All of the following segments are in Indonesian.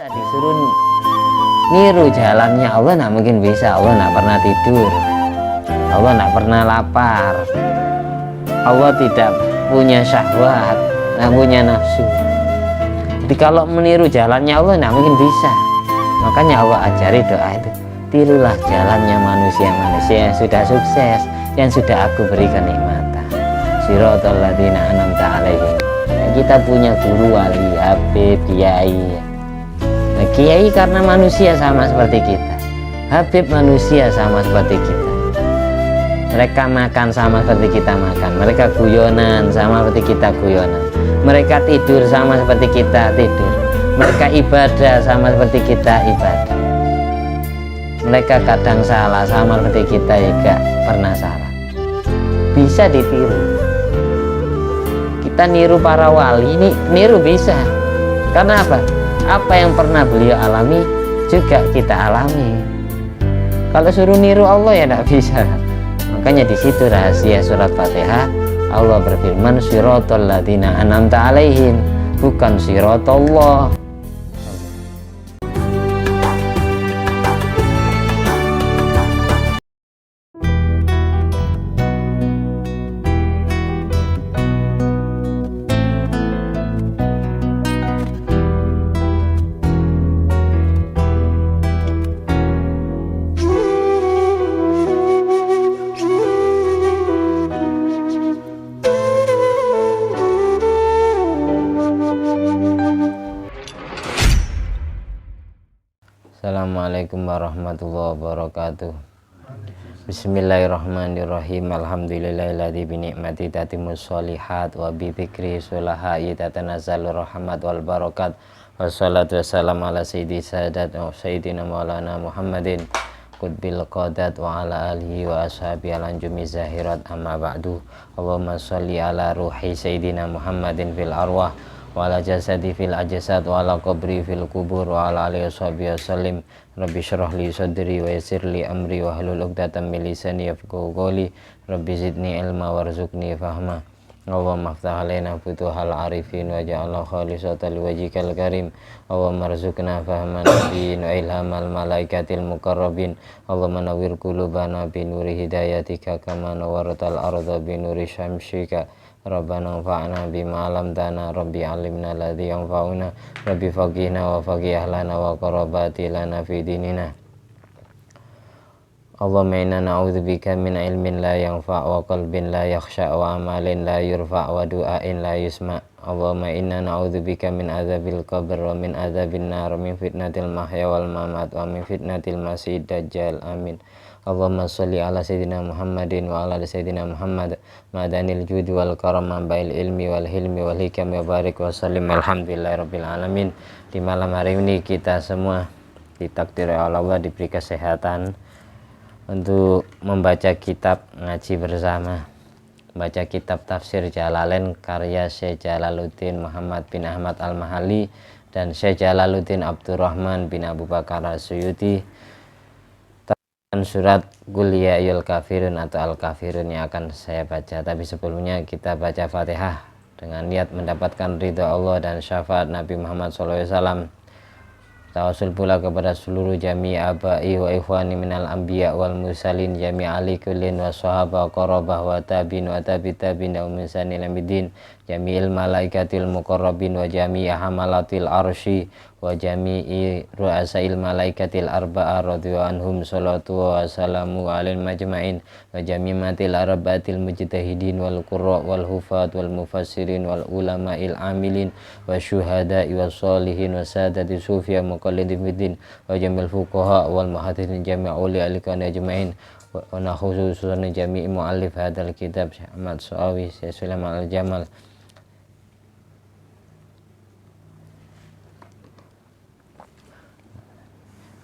Kita disuruh niru jalannya Allah, nggak mungkin bisa. Allah nggak pernah tidur, Allah nggak pernah lapar, Allah tidak punya syahwat, nggak punya nafsu. Jadi kalau meniru jalannya Allah nggak mungkin bisa. Makanya Allah ajari doa itu, tirulah jalannya manusia-manusia yang sudah sukses, yang sudah aku beri kenikmatan. Siratal ladzina an'amta 'alaihim. Kita punya guru, wali, habib, kiai. Nah, kiai karena manusia sama seperti kita, habib manusia sama seperti kita. Mereka makan sama seperti kita makan, mereka guyonan sama seperti kita guyonan, mereka tidur sama seperti kita tidur, mereka ibadah sama seperti kita ibadah, mereka kadang salah sama seperti kita juga pernah salah. Bisa ditiru. Kita niru para wali, ini niru bisa. Karena apa? Apa yang pernah beliau alami juga kita alami. Kalau suruh niru Allah ya tidak bisa. Makanya di situ rahasia surat Fatihah. Allah berfirman, Siratal ladzina an'amta 'alaihim, bukan Siratullah. Assalamualaikum warahmatullahi wabarakatuh. Bismillahirrahmanirrahim. Alhamdulillahilladzi bi ni'mati tatimmus sholihat wa bi dzikri sulahai tatanazzalu rahmat wal barakat. Wassalatu wassalamu ala sayyidina maulana Muhammadin qutbil qadat wa ala alihi wa ashabi alanjumi zahirat amma ba'du. Allahumma sholli ala ruhi sayyidina Muhammadin fil arwah wa ala jasadi fil ajsad wa ala qabri fil kubur wa ala alihi washabihi wasallim. Rabbi syrah li sadri wa yassir li amri wa hlul 'uqdatam min lisani yafqahu qawli. Rabbi zidni ilma warzuqni fahma. Allahumma iftah alaina futuhal arifin wa ja'alna khalisatan liwajhikal karim. Allahumma arzuqna fahman nabiyyin wa ilhamal malaikatil muqarrabin. Allahumma nawwir qulubana bi nuri hidayatika kama nawwartal arda bi nuri syamsika. Rabbana anfa'na bima 'allamtana, Rabbi 'allimna alladzi yanfa'una, Rabbi faqihna wa faqih ahlana wa qarabati lana fi dinina. Allahumma inna na'udzubika min ilmin la yanfa' wa qalbin la yakhsha wa amalin la yurfa' wa du'ain la yusma'. Allahumma inna na'udzubika min adzabil qabr wa min adzabin nar, min fitnatil mahya wal mamat wa min fitnatil masiihid dajjal. Amin. Allahumma sholli ala sayyidina Muhammadin wa ala sayyidina Muhammad madanil judi wal karam bail ilmi wal hilmi wal hikam wa barik wa sallim. Alhamdulillahirabbil alamin. Di malam hari ini kita semua ditakdir oleh Allah diberi kesehatan untuk membaca kitab ngaji bersama, baca kitab tafsir Jalalain karya Syekh Jalaluddin Muhammad bin Ahmad Al-Mahalli dan Syekh Jalaluddin Abdurrahman bin Abu Bakar As-Suyuti. Surat Qul ya ayyuhal kafirun atau Al-Kafirun yang akan saya baca. Tapi sebelumnya kita baca Fatihah dengan niat mendapatkan ridha Allah dan syafaat Nabi Muhammad SAW. Tawasul pula kepada seluruh jami' abai wa ikhwani minal anbiya wal mursalin jami' ali kullin wa sahaba qarabah wa tabin wa tabitabin wa misanil amidin jami'il malaikatil muqarrabin wa jami' hamalatil arsy wa jami'i ru'asail malaikatil arba'a radhiyallahu anhum salatu wa salamu alal majma'in wa jami'atil arabatil mujtahidin wal qurra wal hufat wal mufassirin wal ulama'il amilin wa syuhada'i was sholihin wa sadati sufiya muqallidin fiddin wa jamil fuqaha wal muhaddithin jami'u li alikan ajma'in wa nakhususan jami'i mu'allif hadal kitab Syekh Ahmad Sawi, Syekh Sulaiman Al-Jamal,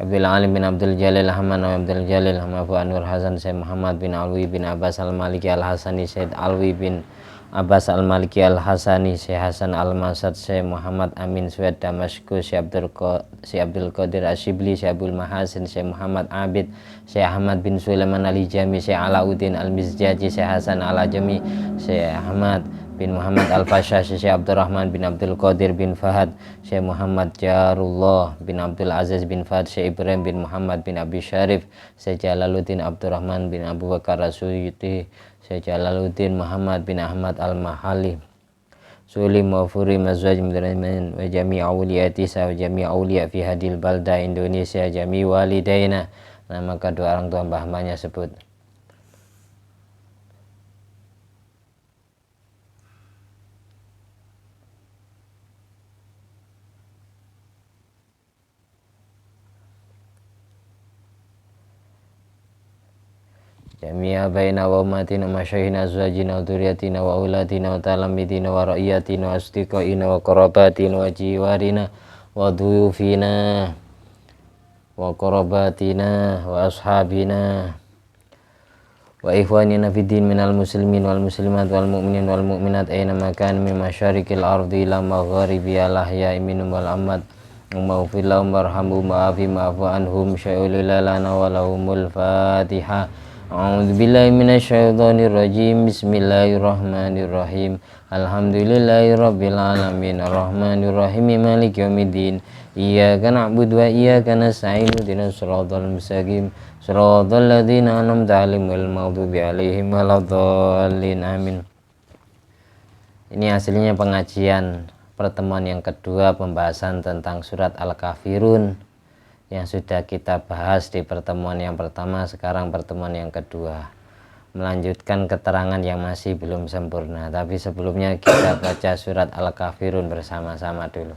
Abdul Alim bin Abdul Jalil Ahmad wa Abdul Jalil Ahmad Anwar Hasan, Syekh Muhammad bin Alwi bin Abbas Al-Maliki Al-Hasani, Syekh Alwi bin Abbas Al-Maliki Al-Hasani, Syekh Hasan Al-Masad, Syekh Muhammad Amin Suwed Damaskus, Syekh Abdul Qadir Asyibli, Syekh Abdul Mahasin, Syekh Muhammad Abid, Syekh Ahmad bin Sulaiman Al-Hijami, Syekh Alauddin Al-Mizjaji, Syekh Hasan Al-Ajami, Syekh Ahmad bin Muhammad Al-Fasha, Syekh Abdurrahman bin Abdul Qadir bin Fahad, Syekh Muhammad Jarullah bin Abdul Aziz bin Fahad, Syekh Ibrahim bin Muhammad bin Abi Syarif, Syekh Jalaluddin Abdurrahman bin Abu Bakar Rasyidi, Syekh Jalaluddin Muhammad bin Ahmad Al-Mahali, Sulim Mawfuri Mazwaj Mudramin wa jami' awliyati wa jami' awliya fi hadil balda Indonesia, jami' walidaina. Nama kedua orang tua Mbah Mahnya sebut. Jami'a baina wa ummatina masyaykhina azwajina wa dhurriyyatina wa auladina wa talamidina wa ra'iyatina wa asdiqaina wa qarabatina wa jiwarina wa dhuyufina wa qarabatina wa ashabina wa ikhwanina fid din minal muslimin wal muslimat wal mu'minin wal mu'minat aina makan min masyariqil ardi ila magharibiha lahya'i minhum wal amwat maghfir lahum warhamhum wa'afi wa'fu anhum syai'ul lana wa lahumul Fatihah. A'udzu billahi minasyaitonir rajim. Bismillahirrahmanirrahim. Alhamdulillahirabbil alamin arrahmanir rahim maliki yaumiddin. Iyyaka na'budu wa iyyaka nasta'in ihdinas siratal mustaqim siratal ladzina an'amta 'alaihim ghairil maghdubi 'alaihim waladdallin. Amin. Ini hasilnya pengajian pertemuan yang kedua, pembahasan tentang surat Al-Kafirun yang sudah kita bahas di pertemuan yang pertama. Sekarang pertemuan yang kedua, melanjutkan keterangan yang masih belum sempurna. Tapi sebelumnya kita baca surat Al-Kafirun bersama-sama dulu.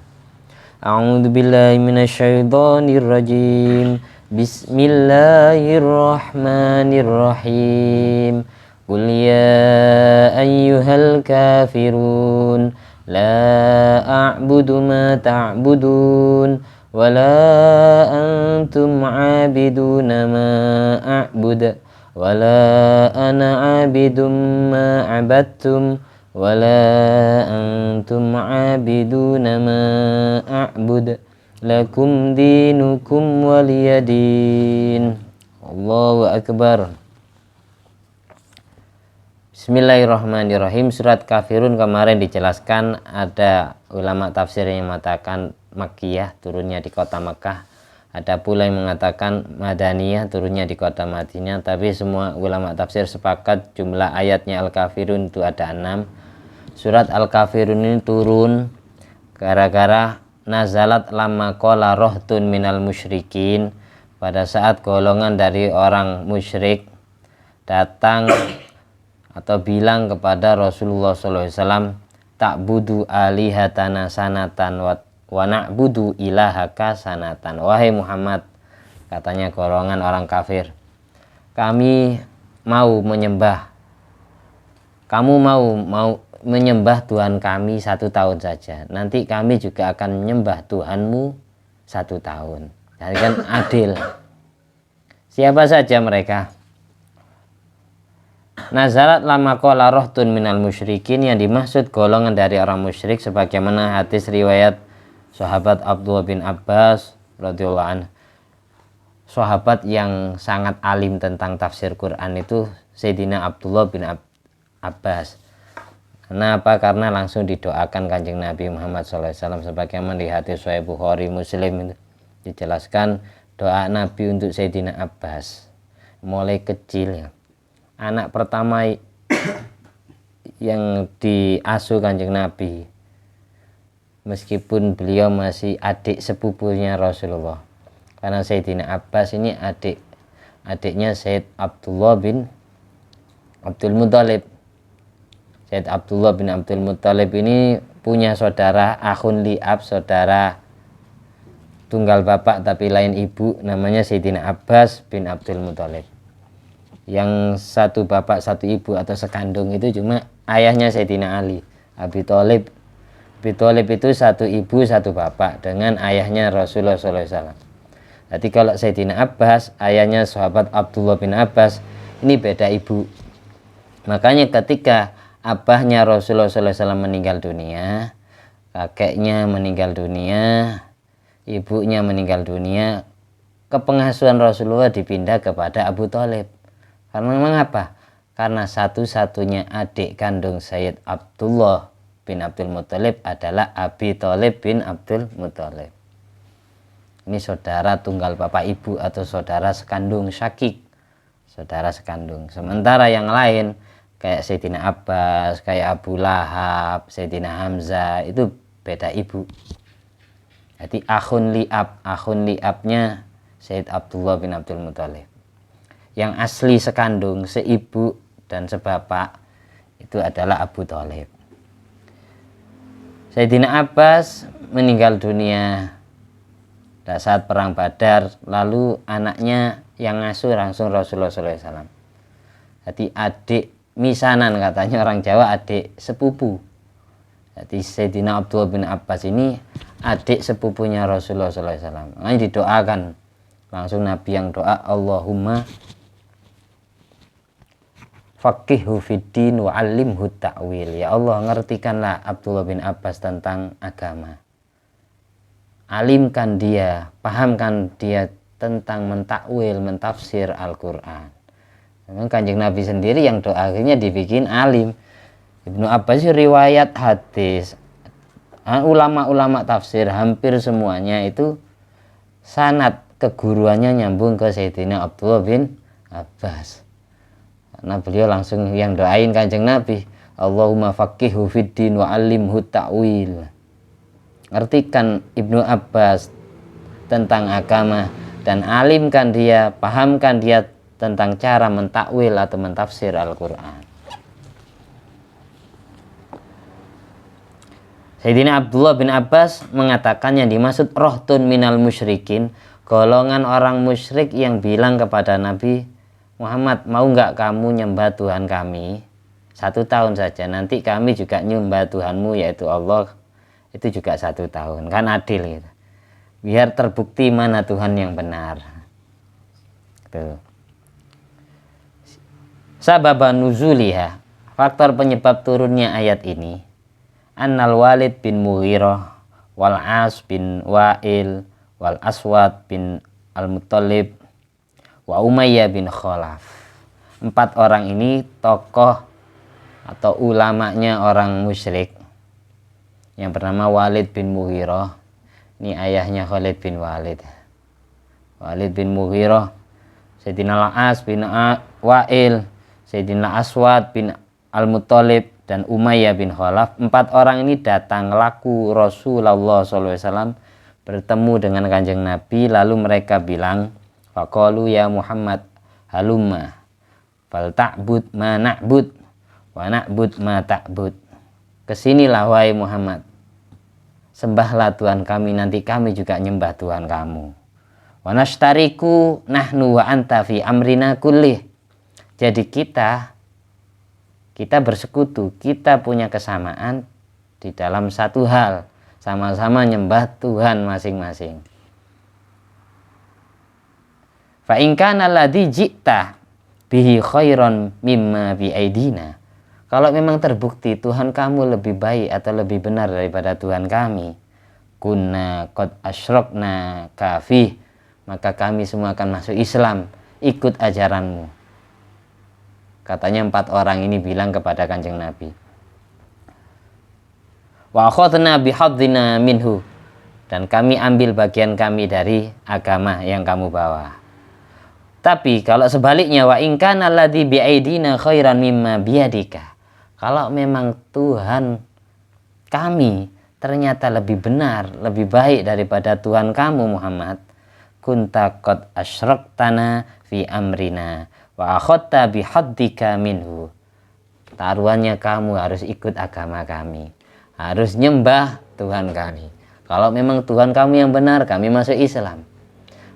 A'udzu billahi minasyaitonir rajim. Bismillahirrahmanirrahim. Qul ya ayyuhal kafirun la a'budu ma ta'budun wala antum 'abiduna ma a'bud wala ana 'abidum ma 'abadtum wala antum 'abiduna ma a'bud lakum dinukum waliyadin. Allahu akbar. Bismillahirrahmanirrahim. Surat Kafirun kemarin dijelaskan, ada ulama tafsir yang mengatakan Makkiyah, turunnya di kota Makkah. Ada pula yang mengatakan Madaniyah, turunnya di kota Madinah. Tapi semua ulama tafsir sepakat jumlah ayatnya Al-Kafirun itu ada 6. Surat Al-Kafirun ini turun gara-gara nazalat lamma qala rohtun minal musyrikin, pada saat golongan dari orang musyrik datang atau bilang kepada Rasulullah SAW, ta'budu alihatana sanatan wa na'budu ilahaka sanatan. Wahai Muhammad, katanya golongan orang kafir, kami mau menyembah, kamu mau menyembah Tuhan kami 1 tahun saja, nanti kami juga akan menyembah Tuhanmu 1 tahun. Jadi kan adil. Siapa saja mereka? Nazarat lama qala rohtun minal musyrikin, yang dimaksud golongan dari orang musyrik sebagaimana hadis riwayat sahabat Abdullah bin Abbas radhiyallahu anhu. Sahabat yang sangat alim tentang tafsir Quran itu Sayyidina Abdullah bin Abbas. Kenapa? Karena langsung didoakan Kanjeng Nabi Muhammad SAW, sebagaimana di hadis Sahih Bukhari Muslim itu dijelaskan doa Nabi untuk Sayyidina Abbas mulai kecil ya. Anak pertama yang diasuh Kanjeng Nabi, meskipun beliau masih adik sepupunya Rasulullah, karena Sayyidina Abbas ini adiknya Sayyid Abdullah bin Abdul Muthalib. Sayyid Abdullah bin Abdul Muthalib ini punya saudara akhun li'ab, saudara tunggal bapak tapi lain ibu, namanya Sayyidina Abbas bin Abdul Muthalib. Yang satu bapak satu ibu atau sekandung itu cuma ayahnya Sayyidina Ali. Abi Thalib itu satu ibu satu bapak dengan ayahnya Rasulullah SAW. Jadi kalau Sayyidina Abbas, ayahnya sahabat Abdullah bin Abbas, ini beda ibu. Makanya ketika abahnya Rasulullah SAW meninggal dunia, kakeknya meninggal dunia, ibunya meninggal dunia, kepengasuhan Rasulullah dipindah kepada Abu Thalib. Karena memang apa? karena satu-satunya adik kandung Sayyid Abdullah bin Abdul Muthalib adalah Abi Thalib bin Abdul Muthalib. Ini saudara tunggal bapak ibu atau saudara sekandung syakik, saudara sekandung. Sementara yang lain kayak Sayyidina Abbas, kayak Abu Lahab, Sayyidina Hamzah itu beda ibu. Jadi akhun liabnya Sayyid Abdullah bin Abdul Muthalib. Yang asli sekandung, seibu dan sebapak itu adalah Abu Thalib. Sayyidina Abbas meninggal dunia saat perang Badar, lalu anaknya yang ngasuh langsung Rasulullah SAW. Jadi adik misanan, katanya orang Jawa, adik sepupu. Jadi Sayyidina Abdullah bin Abbas ini adik sepupunya Rasulullah SAW. Makanya didoakan langsung Nabi yang doa, Allahumma faqihhu fiddin wa 'allimhu ta'wil. Ya Allah, ngertikanlah Abdullah bin Abbas tentang agama. Alimkan dia, pahamkan dia tentang mentakwil, mentafsir Al-Qur'an. Memang Kanjeng Nabi sendiri yang doa akhirnya dibikin alim. Ibnu Abbas riwayat hadis, ulama-ulama tafsir hampir semuanya itu sanad keguruannya nyambung ke Sayyidina Abdullah bin Abbas. Karena beliau langsung yang doain Kanjeng Nabi, Allahumma faqihhu fiddin wa 'allimhu ta'wil. Ngertikan Ibnu Abbas tentang agama dan alimkan dia, pahamkan dia tentang cara mentakwil atau mentafsir Al-Qur'an. Sayyidina Abdullah bin Abbas mengatakan yang dimaksud rohtun minal musyrikin, golongan orang musyrik yang bilang kepada Nabi Muhammad, mau nggak kamu nyembah Tuhan kami 1 tahun saja, nanti kami juga nyembah Tuhanmu yaitu Allah, itu juga 1 tahun, kan adil gitu. Biar terbukti mana Tuhan yang benar. Tuh. Sababan nuzuliha, faktor penyebab turunnya ayat ini, Annal Walid bin Mughirah wal As bin Wa'il wal Aswad bin Al-Muttalib wa Umayyah bin Khalaf. 4 orang ini tokoh atau ulamanya orang musyrik yang bernama Walid bin Mughirah. Ini ayahnya Khalid bin Walid. Walid bin Mughirah, Sayyidina Al-As bin Wa'il, Sayyidina Aswad bin Al-Muttalib dan Umayyah bin Khalaf. 4 orang ini datang laku Rasulullah SAW, bertemu dengan Kanjeng Nabi, lalu mereka bilang, faqalu ya Muhammad halumma fal ta'bud ma na'bud wa na'bud ma ta'bud. Kesinilah wahai Muhammad, sembahlah Tuhan kami, nanti kami juga nyembah Tuhan kamu. Wa nashtariku nahnu wa anta fi amrina kullih. Jadi kita bersekutu, kita punya kesamaan di dalam satu hal, sama-sama nyembah Tuhan masing-masing. Fa in kana alladzi ji'ta bihi khairan mimma bi aidina. Kalau memang terbukti Tuhan kamu lebih baik atau lebih benar daripada Tuhan kami, kunna qad asyrokna kafih, maka kami semua akan masuk Islam, ikut ajaranmu. Katanya 4 orang ini bilang kepada Kanjeng Nabi. Wa akhadna bihadzina minhu, dan kami ambil bagian kami dari agama yang kamu bawa. Tapi kalau sebaliknya, wa in kana alladzi biaidina khairan mimma biyadika, kalau memang Tuhan kami ternyata lebih benar, lebih baik daripada Tuhan kamu Muhammad, kunta qad asyraqtana fi amrina wa akhadta bihaddika minhu. Taruhannya kamu harus ikut agama kami, harus nyembah Tuhan kami. Kalau memang Tuhan kami yang benar, kami masuk Islam.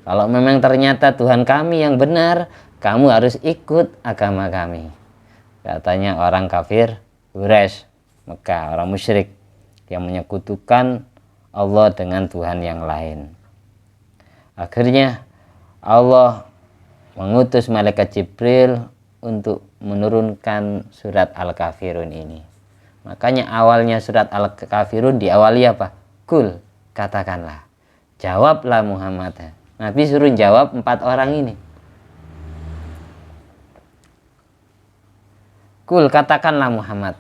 Kalau memang ternyata Tuhan kami yang benar, kamu harus ikut agama kami. Katanya orang kafir Quraisy Mekah, orang musyrik yang menyekutukan Allah dengan Tuhan yang lain. Akhirnya Allah mengutus malaikat Jibril untuk menurunkan surat Al-Kafirun ini. Makanya awalnya surat Al-Kafirun diawali apa? Kul, katakanlah. Jawablah Muhammad. Nabi suruh jawab 4 orang ini. Kul, katakanlah Muhammad,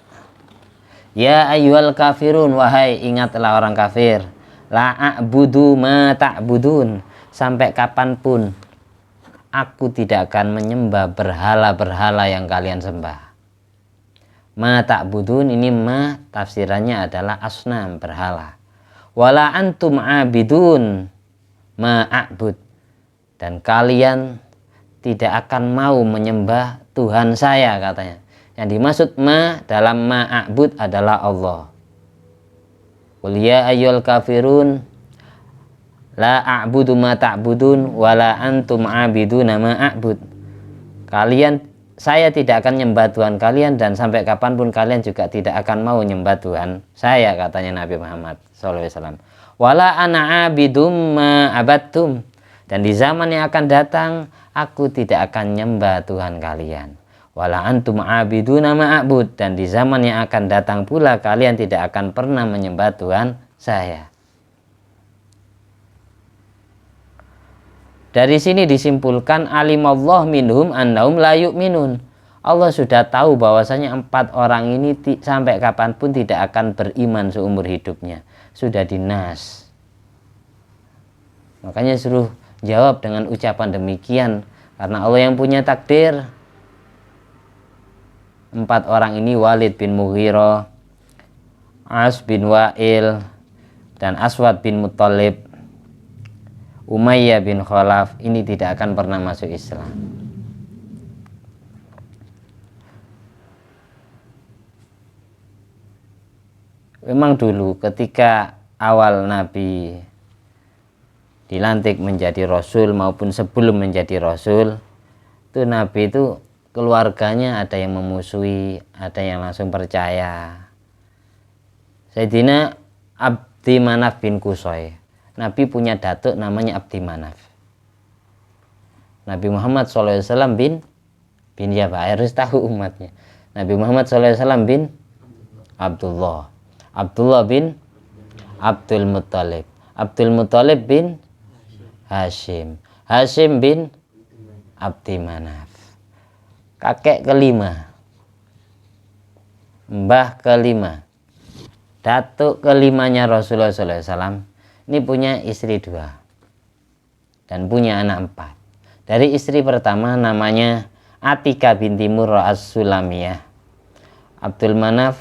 ya ayyuhal kafirun, wahai ingatlah orang kafir, la a'budu ma ta'budun, sampai kapanpun aku tidak akan menyembah berhala-berhala yang kalian sembah. Ma ta'budun ini ma tafsirannya adalah asnam, berhala. Wala antum abidun ma a'bud, dan kalian tidak akan mau menyembah Tuhan saya, katanya. Yang dimaksud ma dalam ma'abud adalah Allah. Qul ya ayyuhal kafirun la a'budu ma ta'budun wala antum a'biduna ma a'bud. Saya tidak akan nyembah Tuhan kalian, dan sampai kapanpun kalian juga tidak akan mau nyembah Tuhan saya, katanya Nabi Muhammad SAW. Wala ana a'bidum ma abattum, dan di zaman yang akan datang aku tidak akan nyembah Tuhan kalian. Wala antum abiduna ma'abud, dan di zaman yang akan datang pula kalian tidak akan pernah menyembah Tuhan saya. Dari sini disimpulkan alimallah minhum annahum la yu'minun. Allah sudah tahu bahwasanya 4 orang ini sampai kapanpun tidak akan beriman seumur hidupnya. Sudah dinas. Makanya suruh jawab dengan ucapan demikian, karena Allah yang punya takdir. 4 orang ini, Walid bin Mughirah, As bin Wa'il, dan Aswad bin Muttalib, Umayyah bin Khalaf, ini tidak akan pernah masuk Islam. Memang dulu ketika awal Nabi dilantik menjadi Rasul maupun sebelum menjadi Rasul, itu Nabi itu keluarganya ada yang memusuhi, ada yang langsung percaya. Sayyidina Abdi Manaf bin Qusay, Nabi punya datuk namanya Abdi Manaf. Nabi Muhammad SAW bin siapa? Harus tahu umatnya. Nabi Muhammad SAW bin Abdullah. Abdullah bin Abdul Muttalib. Abdul Muttalib bin Hashim. Hashim bin Abdi Manaf. Kakek kelima, mbah kelima, datuk kelimanya Rasulullah SAW, ini punya istri 2 dan punya anak 4. Dari istri pertama namanya Atika binti Murrah as-Sulamiyah. Abdul Manaf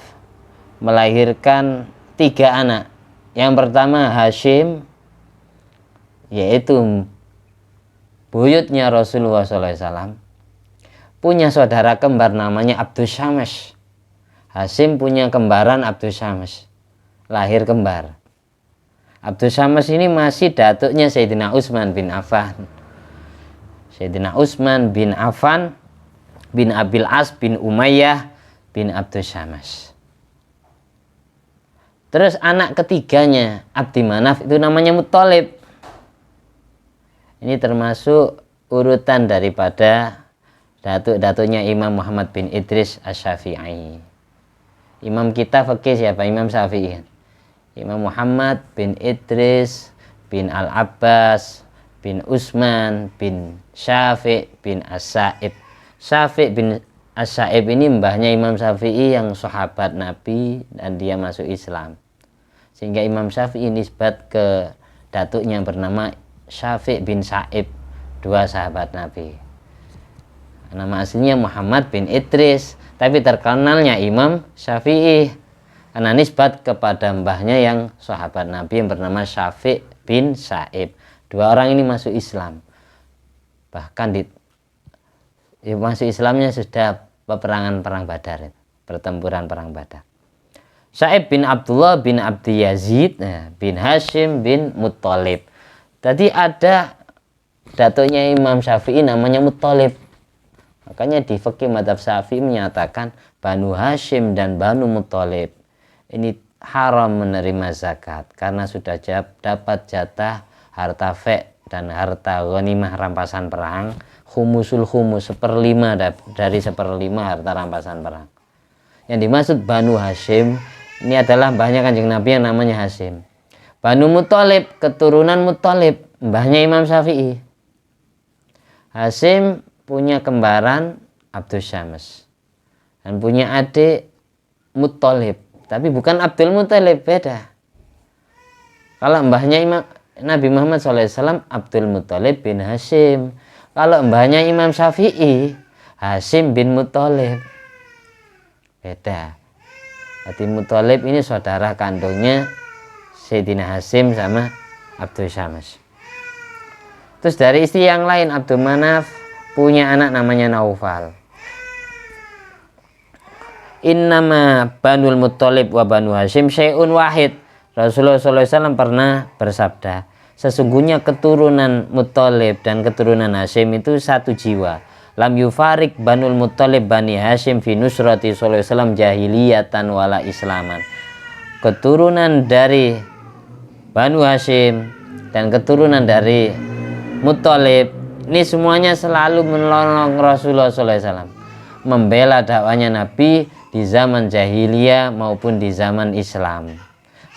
melahirkan 3 anak. Yang pertama Hashim, yaitu buyutnya Rasulullah SAW. Punya saudara kembar namanya Abdus Syams. Hashim punya kembaran Abdus Syams, lahir kembar. Abdus Syams ini masih datuknya Sayyidina Utsman bin Affan. Sayyidina Utsman bin Affan bin Abil As bin Umayyah bin Abdus Syams. Terus anak ketiganya Abdi Manaf itu namanya Muttalib. Ini termasuk urutan daripada datuk-datuknya Imam Muhammad bin Idris Asy-Syafi'i. Imam kita fikih siapa? Imam Syafi'i. Imam Muhammad bin Idris bin Al-Abbas bin Utsman bin Syafi' bin As-Sa'ib. Syafi' bin As-Sa'ib ini mbahnya Imam Syafi'i yang sahabat Nabi dan dia masuk Islam. Sehingga Imam Syafi'i nisbat ke datuknya bernama Syafi' bin Sa'ib, 2 sahabat Nabi. Nama aslinya Muhammad bin Idris, tapi terkenalnya Imam Syafi'i karena nisbat kepada mbahnya yang sahabat Nabi yang bernama Syafi' bin Sa'ib. 2 orang ini masuk Islam. Bahkan masuk Islamnya sudah peperangan perang Badar, pertempuran perang Badar. Sa'ib bin Abdullah bin Abdi Yazid bin Hashim bin Muttalib. Tadi ada datuknya Imam Syafi'i namanya Muttalib. Makanya di fikih madzhab Syafi'i menyatakan Banu Hashim dan Banu Muttalib ini haram menerima zakat karena sudah dapat jatah harta dan harta ghanimah rampasan perang, khumusul khumus, 1/5 dari 1/5 harta rampasan perang. Yang dimaksud Banu Hashim ini adalah mbahnya Kanjeng Nabi yang namanya Hashim. Banu Muttalib keturunan Muttalib, mbahnya Imam Syafi'i. Hashim punya kembaran Abdus Syams. dan punya adik Muttalib, tapi bukan Abdul Muttalib, beda. Kalau mbahnya Nabi Muhammad SAW Abdul Muttalib bin Hashim. Kalau mbahnya Imam Syafi'i Hashim bin Muttalib, beda. Jadi Muttalib ini saudara kandungnya Sayyidina Hashim sama Abdul Syams. Terus dari istri yang lain Abdul Manaf punya anak namanya Naufal. Innama Banul Muttalib wa Banu Hashim syai'un wahid. Rasulullah SAW pernah bersabda, sesungguhnya keturunan Muttalib dan keturunan Hashim itu satu jiwa. Lam yufarik Banul Muttalib Bani Hashim fi nusrati sallallahu alaihi wasallam jahiliyatan wala islaman. Keturunan dari Banu Hashim dan keturunan dari Muttalib ini semuanya selalu menolong Rasulullah SAW, membela dakwanya Nabi di zaman jahiliyah maupun di zaman Islam.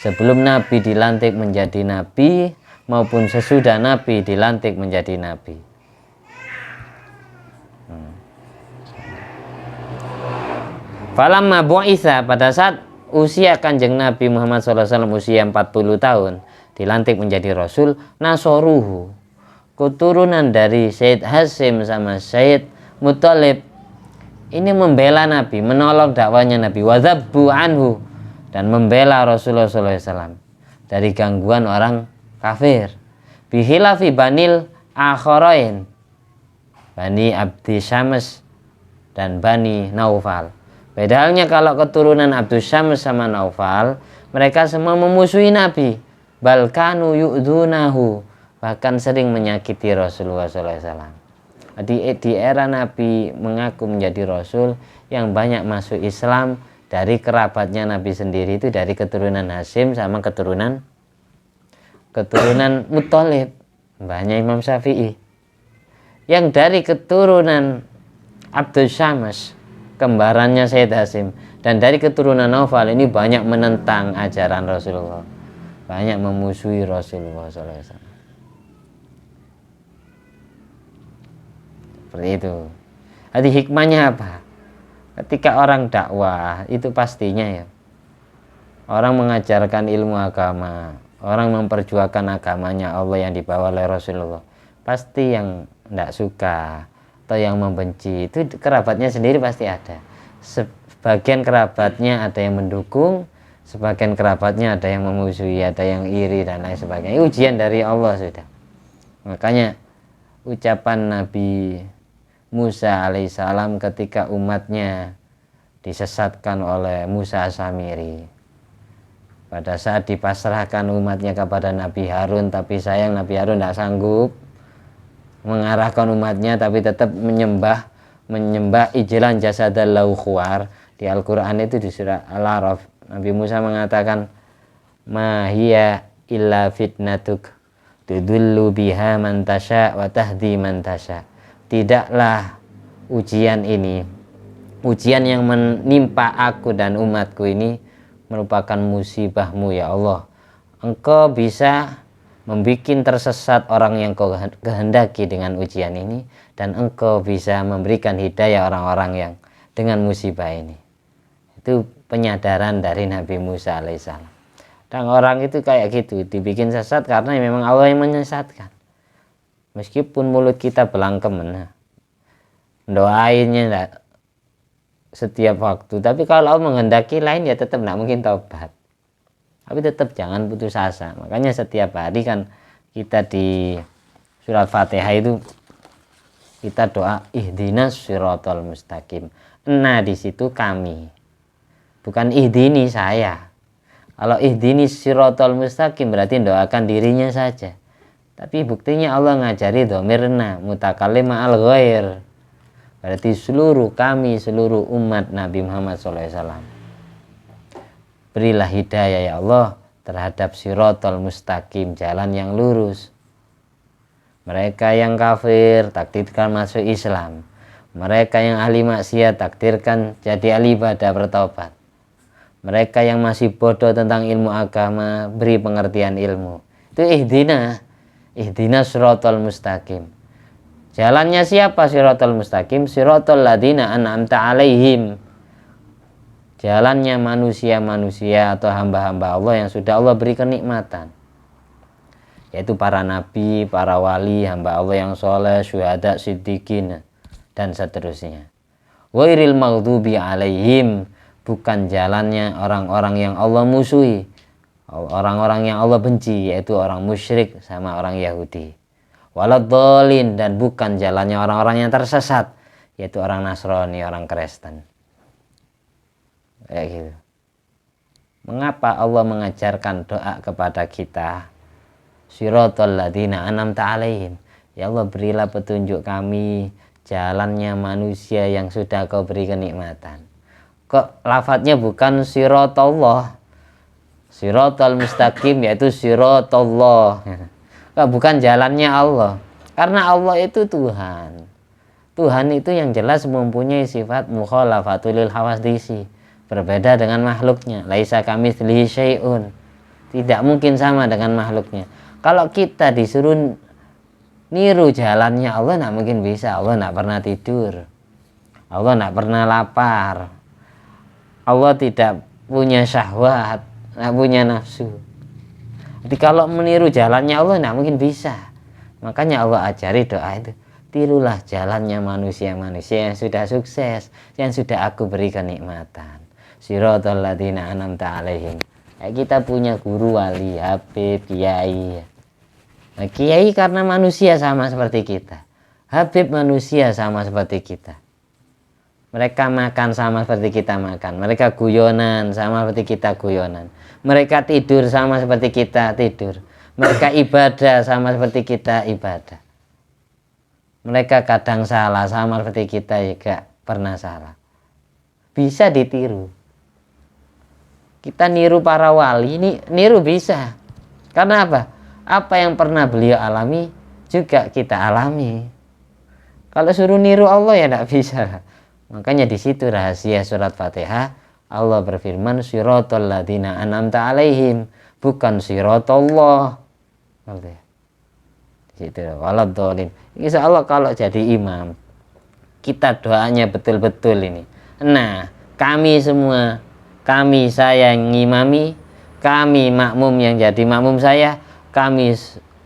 Sebelum Nabi dilantik menjadi Nabi maupun sesudah Nabi dilantik menjadi Nabi. Falamma bu'itsa, pada saat usia Kanjeng Nabi Muhammad SAW usia 40 tahun dilantik menjadi Rasul, nasoruhu, keturunan dari Sayyid Hashim sama Sayyid Muttalib ini membela Nabi, menolong dakwanya Nabi, wadzabbu anhu, dan membela Rasulullah SAW dari gangguan orang kafir. Bihilafi banil akharain, Bani Abdi Syams dan Bani Naufal. Beda halnya kalau keturunan Abdi Syams sama Naufal, mereka semua memusuhi Nabi. Balkanu yu'dunahu, bahkan sering menyakiti Rasulullah SAW. Di era Nabi mengaku menjadi Rasul, yang banyak masuk Islam dari kerabatnya Nabi sendiri itu dari keturunan Hashim sama keturunan Muttalib, mbahnya Imam Syafi'i. Yang dari keturunan Abdul Syams, kembarannya Sayyid Hashim, dan dari keturunan Naufal ini banyak menentang ajaran Rasulullah, banyak memusuhi Rasulullah SAW. Seperti itu. Jadi hikmahnya apa? Ketika orang dakwah itu pastinya ya, orang mengajarkan ilmu agama, orang memperjuangkan agamanya Allah yang dibawa oleh Rasulullah, pasti yang tidak suka atau yang membenci itu kerabatnya sendiri pasti ada. Sebagian kerabatnya ada yang mendukung, sebagian kerabatnya ada yang memusuhi, ada yang iri dan lain sebagainya. Ujian dari Allah sudah. Makanya ucapan Nabi Musa alaihissalam ketika umatnya disesatkan oleh Musa Samiri, pada saat dipasrahkan umatnya kepada Nabi Harun, tapi sayang Nabi Harun tidak sanggup mengarahkan umatnya, tapi tetap menyembah ijlan jasadallahu khuwar. Di Al-Quran itu di surah Al-A'raf, Nabi Musa mengatakan, ma hiya illa fitnatuk tudullu biha man tasha wa tahdi man tasha. Tidaklah ujian ini, ujian yang menimpa aku dan umatku ini merupakan musibahmu ya Allah. Engkau bisa membuat tersesat orang yang kau kehendaki dengan ujian ini, dan engkau bisa memberikan hidayah orang-orang yang dengan musibah ini. Itu penyadaran dari Nabi Musa alaihissalam. Dan orang itu kayak gitu, dibikin sesat karena memang Allah yang menyesatkan. Meskipun mulut kita belangkem, doainnya enggak setiap waktu, tapi kalau Allah menghendaki lain ya tetap tidak mungkin taubat. Tapi tetap jangan putus asa. Makanya setiap hari kan kita di surat Fatihah itu kita doa ihdinas siratal mustaqim. Nah di situ kami, bukan ihdini saya. Kalau ihdini siratal mustaqim berarti doakan dirinya saja. Tapi buktinya Allah ngajari dhamirna mutakallim ma'al ghair. Berarti seluruh kami, seluruh umat Nabi Muhammad SAW. Berilah hidayah ya Allah terhadap siratal mustaqim, jalan yang lurus. Mereka yang kafir takdirkan masuk Islam. Mereka yang ahli maksiat takdirkan jadi ahli ibadah bertaubat. Mereka yang masih bodoh tentang ilmu agama beri pengertian ilmu. Itu Ihdinas siratal mustaqim. Jalannya siapa siratal mustaqim? Siratal ladina an'amta alaihim. jalannya manusia-manusia atau hamba-hamba Allah yang sudah Allah beri kenikmatan, yaitu para nabi, para wali, hamba Allah yang soleh, syuhada, siddiqin, dan seterusnya. Ghairil maghdubi alaihim, bukan jalannya orang-orang yang Allah musuhi, orang-orang yang Allah benci, yaitu orang musyrik sama orang Yahudi. Waladhdallin, dan bukan jalannya orang-orang yang tersesat, yaitu orang Nasrani, orang Kristen. Kayak gitu. Mengapa Allah mengajarkan doa kepada kita? Siratal ladzina an'amta alaihim. Ya Allah, berilah petunjuk kami jalannya manusia yang sudah Kau beri kenikmatan. Kok lafadznya bukan siratallah, siratal mustaqim, yaitu siratallah. Kok bukan jalannya Allah? Karena Allah itu Tuhan. Tuhan itu yang jelas mempunyai sifat mukhalafatul lil hawadisi, berbeda dengan makhluknya. Laisa kamitslihi syai'un, tidak mungkin sama dengan makhluknya. Kalau kita disuruh niru jalannya Allah, tidak mungkin bisa. Allah tidak pernah tidur, Allah tidak pernah lapar, Allah tidak punya syahwat, tidak punya nafsu. Jadi kalau meniru jalannya Allah tidak mungkin bisa. Makanya Allah ajari doa itu, tirulah jalannya manusia-manusia yang sudah sukses, yang sudah Aku beri kenikmatan. Siratal ladzina an'amta alaihim. Kita punya guru wali, habib, kiai. Nah, kiai karena manusia sama seperti kita, habib manusia sama seperti kita. Mereka makan sama seperti kita makan, mereka guyonan sama seperti kita guyonan, mereka tidur sama seperti kita tidur, mereka ibadah sama seperti kita ibadah. Mereka kadang salah sama seperti kita juga pernah salah. Bisa ditiru. Kita niru para wali, ini niru bisa. Karena apa? Apa yang pernah beliau alami juga kita alami. Kalau suruh niru Allah ya tidak bisa. Makanya di situ rahasia surat Fatihah. Allah berfirman siratal ladzina an'amta alaihim, bukan siratallah. Di situ waladhdallin. Insya Allah kalau jadi imam, kita doanya betul-betul ini. Nah, kami semua, saya yang ngimami, kami makmum yang jadi makmum saya, kami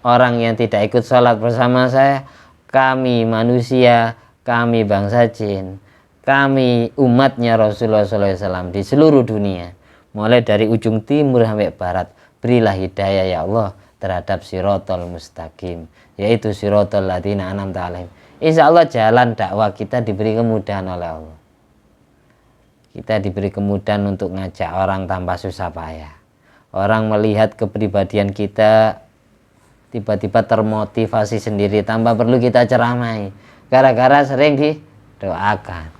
orang yang tidak ikut sholat bersama saya, kami manusia, kami bangsa jin, kami umatnya Rasulullah SAW di seluruh dunia, mulai dari ujung timur sampai barat, berilah hidayah ya Allah terhadap siratal mustaqim, yaitu siratal ladzina an'amta alaihim. Insya Allah jalan dakwah kita diberi kemudahan oleh Allah. Kita diberi kemudahan untuk ngajak orang tanpa susah payah. Orang melihat kepribadian kita tiba-tiba termotivasi sendiri tanpa perlu kita ceramai, gara-gara sering didoakan.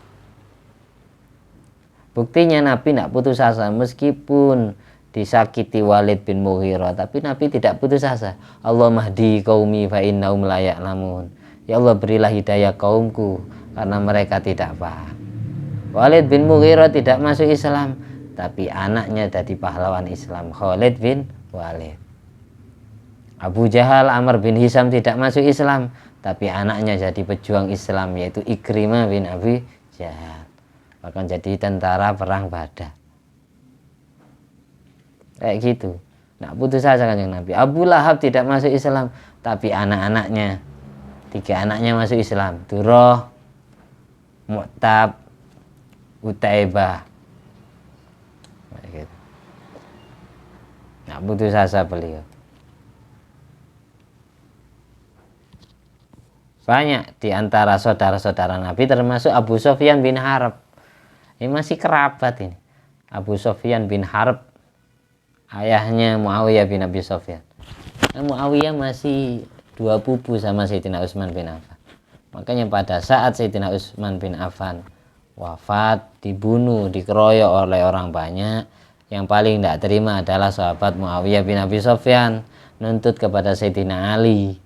Buktinya Nabi tidak putus asa meskipun disakiti Walid bin Mughirah, tapi Nabi tidak putus asa. Allahumma hdi qaumi fa innahum la ya'lamun. Ya Allah, berilah hidayah kaumku karena mereka tidak paham. Walid bin Mughirah tidak masuk Islam, tapi anaknya jadi pahlawan Islam, Khalid bin Walid. Abu Jahal, Amr bin Hisham tidak masuk Islam, tapi anaknya jadi pejuang Islam, yaitu Ikrimah bin Abi Jahal, bahkan jadi tentara perang Badar. Kayak gitu. Nah, putus asa Kanjeng Nabi. Abu Lahab tidak masuk Islam, tapi anak-anaknya, 3 anaknya masuk Islam. Durrah, Mu'tab, Utaibah. Nah, putus asa beliau. Banyak di antara saudara-saudara Nabi, termasuk Abu Sufyan bin Harb. Ini masih kerabat ini. Abu Sufyan bin Harb, ayahnya Muawiyah bin Abi Sufyan. Nah, Muawiyah masih 2 pupu sama Sayyidina Utsman bin Affan. Makanya pada saat Sayyidina Utsman bin Affan wafat, dibunuh, dikeroyok oleh orang banyak, yang paling tidak terima adalah sahabat Muawiyah bin Abi Sufyan, nuntut kepada Sayyidina Ali.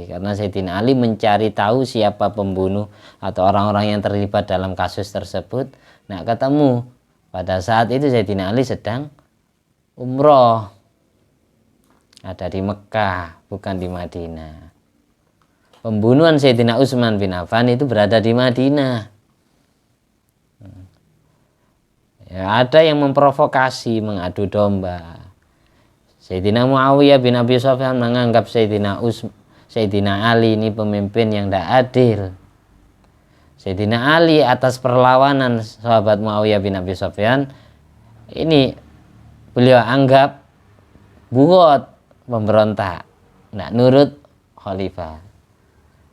Karena Sayyidina Ali mencari tahu siapa pembunuh atau orang-orang yang terlibat dalam kasus tersebut. Nah, ketemu pada saat itu Sayyidina Ali sedang umroh, ada di Mekah, bukan di Madinah. Pembunuhan Sayyidina Utsman bin Affan itu berada di Madinah. Ya, ada yang memprovokasi, mengadu domba. Sayyidina Muawiyah bin Abi Sufyan menganggap Sayyidina Ali ini pemimpin yang tidak adil. Sayyidina Ali atas perlawanan sahabat Muawiyah bin Abi Sufyan ini beliau anggap buat pemberontak, tidak nurut khalifah.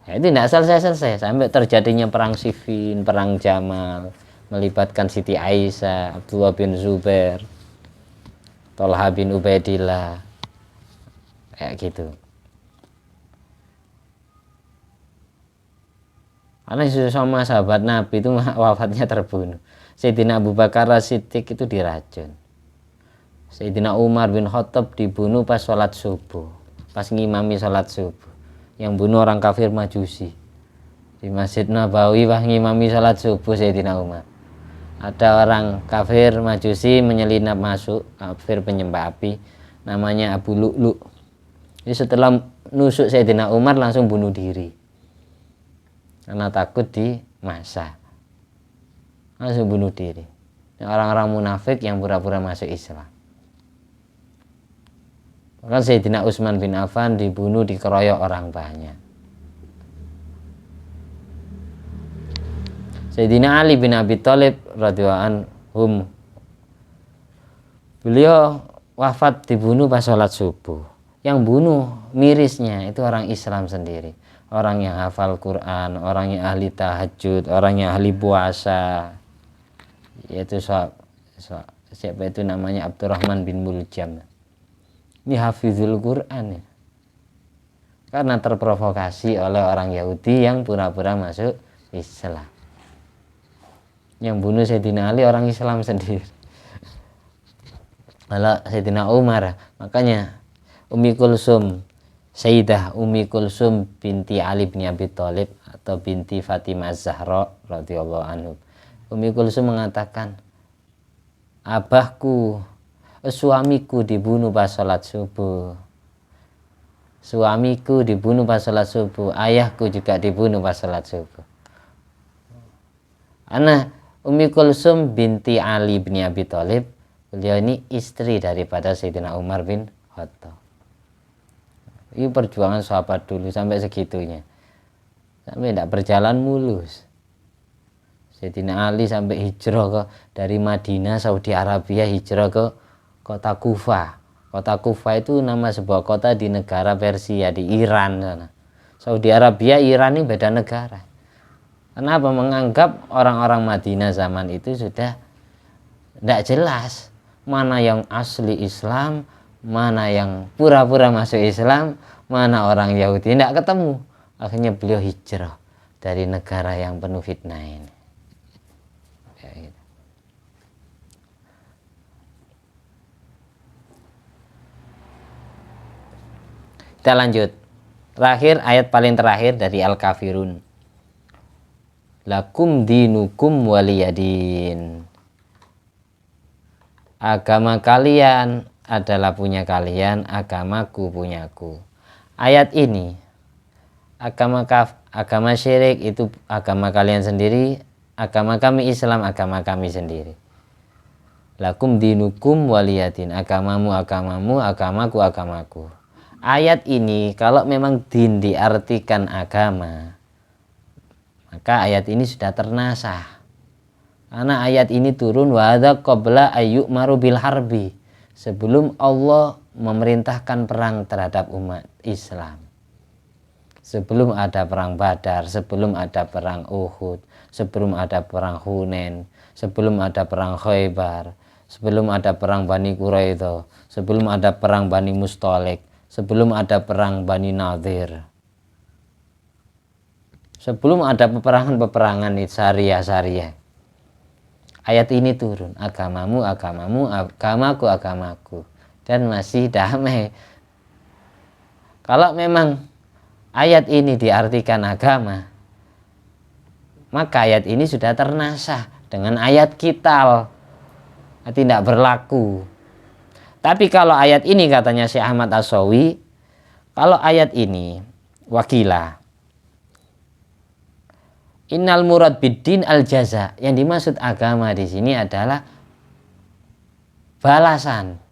Ya, itu tidak selesai sampai terjadinya perang Siffin, perang Jamal, melibatkan Siti Aisyah, Abdullah bin Zubair, Tolha bin Ubaidillah, kayak gitu. Karena sama sahabat Nabi itu wafatnya terbunuh. Sayyidina Abu Bakar As-Siddiq itu diracun. Sayyidina Umar bin Khattab dibunuh pas sholat subuh, pas ngimami sholat subuh. Yang bunuh orang kafir Majusi di Masjid Nabawi pas ngimami sholat subuh Sayyidina Umar. Ada orang kafir Majusi menyelinap masuk, kafir penyembah api, namanya Abu Lu'lu'. Jadi setelah nusuk Sayyidina Umar langsung bunuh diri karena takut dimasa, langsung bunuh diri. Orang-orang munafik yang pura-pura masuk Islam. Maka Sayyidina Utsman bin Affan dibunuh, dikeroyok orang banyak. Sayyidina Ali bin Abi Thalib radhiyallahu anhum, beliau wafat dibunuh pas sholat subuh. Yang bunuh mirisnya itu orang Islam sendiri, orang yang hafal Quran, orang yang ahli tahajud, orang yang ahli puasa, yaitu siapa itu namanya Abdurrahman bin Muljam. Ini hafizul Quran ya. Karena terprovokasi oleh orang Yahudi yang pura-pura masuk Islam. Yang bunuh Sayyidina Ali orang Islam sendiri. Kalau Sayyidina Umar, makanya Sayyidah Ummi Kulsum binti Ali bin Abi Thalib atau binti Fatimah Zahra radhiyallahu anhu. Ummi Kulsum mengatakan, abahku, suamiku dibunuh pas sholat subuh. Suamiku dibunuh pas sholat subuh, ayahku juga dibunuh pas sholat subuh. Karena Ummi Kulsum binti Ali bin Abi Thalib, beliau ini istri daripada Sayyidina Umar bin Khattab. Ini perjuangan sahabat dulu sampai segitunya, sampai tidak berjalan mulus. Sayyidina Ali sampai hijrah dari Madinah, Saudi Arabia, hijrah ke kota Kufah. Kota Kufah itu nama sebuah kota di negara Persia, di Iran sana. Saudi Arabia, Iran ini beda negara. Kenapa? Menganggap orang-orang Madinah zaman itu sudah tidak jelas mana yang asli Islam, mana yang pura-pura masuk Islam, mana orang Yahudi, tidak ketemu. Akhirnya beliau hijrah dari negara yang penuh fitnah ini. Kita lanjut. Terakhir, ayat paling terakhir dari Al-Kafirun. Lakum dinukum waliyadin. Agama kalian adalah punya kalian, agamaku punyaku. Ayat ini, agama syirik itu agama kalian sendiri, agama kami Islam agama kami sendiri. Lakum dinukum waliyadin. Agamamu agamamu, agamaku agamaku. Ayat ini kalau memang din diartikan agama, maka ayat ini sudah ternasah. Karena ayat ini turun wa hadza qabla ayyu'maru bil harbi, sebelum Allah memerintahkan perang terhadap umat Islam. Sebelum ada perang Badar, sebelum ada perang Uhud, sebelum ada perang Hunain, sebelum ada perang Khaybar, sebelum ada perang Bani Quraidah, sebelum ada perang Bani Mustalik, sebelum ada perang Bani Nadir. Sebelum ada peperangan-peperangan syariah. Ayat ini turun, agamamu agamamu, agamaku agamaku, dan masih damai. Kalau memang ayat ini diartikan agama, maka ayat ini sudah ternasah dengan ayat qital, tidak berlaku. Tapi kalau ayat ini katanya Syekh Ahmad As-Sawi, kalau ayat ini wakilah innal murad biddin al jaza, yang dimaksud agama di sini adalah balasan.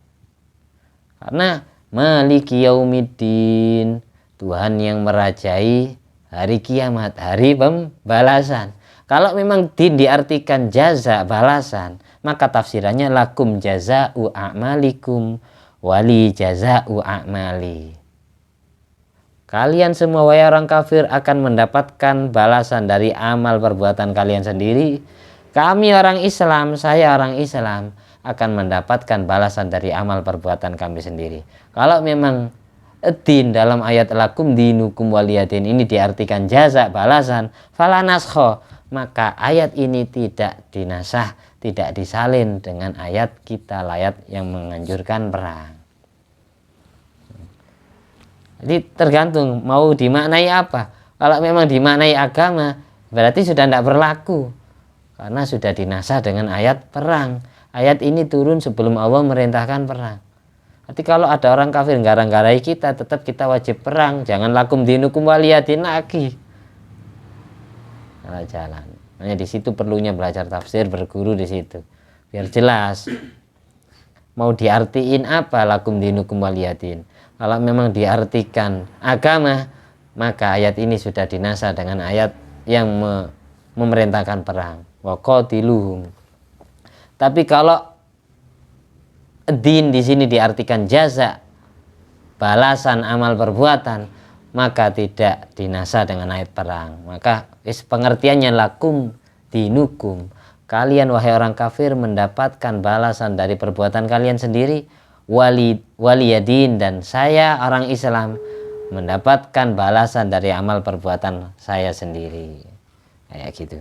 Karena Maliki Yaumiddin, Tuhan yang merajai hari kiamat, hari pembalasan. Kalau memang din diartikan jaza, balasan, maka tafsirannya lakum jaza'u a'malikum wali jaza'u a'mali. Kalian semua wahai orang kafir akan mendapatkan balasan dari amal perbuatan kalian sendiri. Kami orang Islam, saya orang Islam akan mendapatkan balasan dari amal perbuatan kami sendiri. Kalau memang din dalam ayat lakum dinukum waliyadin ini diartikan jaza, balasan, fala naskho, maka ayat ini tidak dinasah, tidak disalin dengan ayat kita layat yang menganjurkan perang. Jadi tergantung mau dimaknai apa. Kalau memang dimaknai agama, berarti sudah tidak berlaku, karena sudah dinasah dengan ayat perang. Ayat ini turun sebelum Allah merintahkan perang. Nanti kalau ada orang kafir garang-garai kita, tetap kita wajib perang. Jangan lakum dinukum waliyadin lagi. Salah jalan. Hanya di situ perlunya belajar tafsir, berguru di situ, biar jelas mau diartiin apa lakum dinukum waliyadin. Kalau memang diartikan agama, maka ayat ini sudah dinasah dengan ayat yang memerintahkan perang. Wa qatiluhum. Tapi kalau din di sini diartikan jaza, balasan amal perbuatan, maka tidak dinasah dengan ayat perang. Maka pengertiannya lakum dinukum. Kalian wahai orang kafir mendapatkan balasan dari perbuatan kalian sendiri. Waliyadin, dan saya orang Islam mendapatkan balasan dari amal perbuatan saya sendiri. Kayak gitu.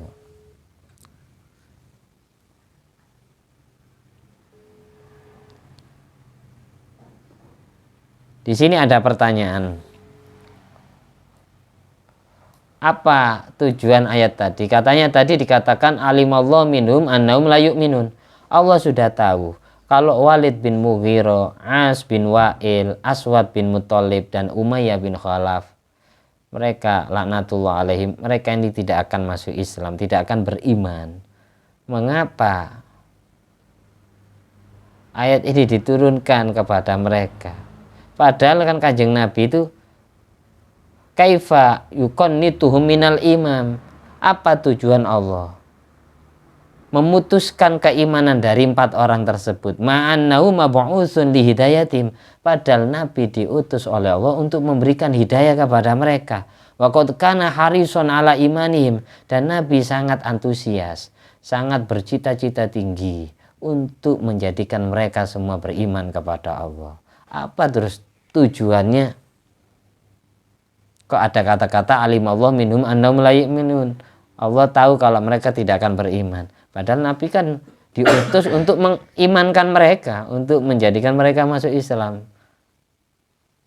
Di sini ada pertanyaan. Apa tujuan ayat tadi? Katanya tadi dikatakan alimallahu minhum annahum la yu'minun. Allah sudah tahu kalau Walid bin Mughirah, As bin Wa'il, Aswad bin Muttalib, dan Umayyah bin Khalaf, mereka laknatullah alaihim, mereka ini tidak akan masuk Islam, tidak akan beriman. Mengapa ayat ini diturunkan kepada mereka? Padahal kan Kanjeng Nabi itu kaifa yukonnituhum minal imam. Apa tujuan Allah memutuskan keimanan dari 4 orang tersebut? Ma'annahu mab'utsun li hidayatim. Padahal Nabi diutus oleh Allah untuk memberikan hidayah kepada mereka. Wa qad kana harison ala imanihim, dan Nabi sangat antusias, sangat bercita-cita tinggi untuk menjadikan mereka semua beriman kepada Allah. Apa terus tujuannya? Kok ada kata-kata alimallahu minhum annahum la yu'minun. Allah tahu kalau mereka tidak akan beriman. Padahal Nabi kan diutus untuk mengimankan mereka, untuk menjadikan mereka masuk Islam.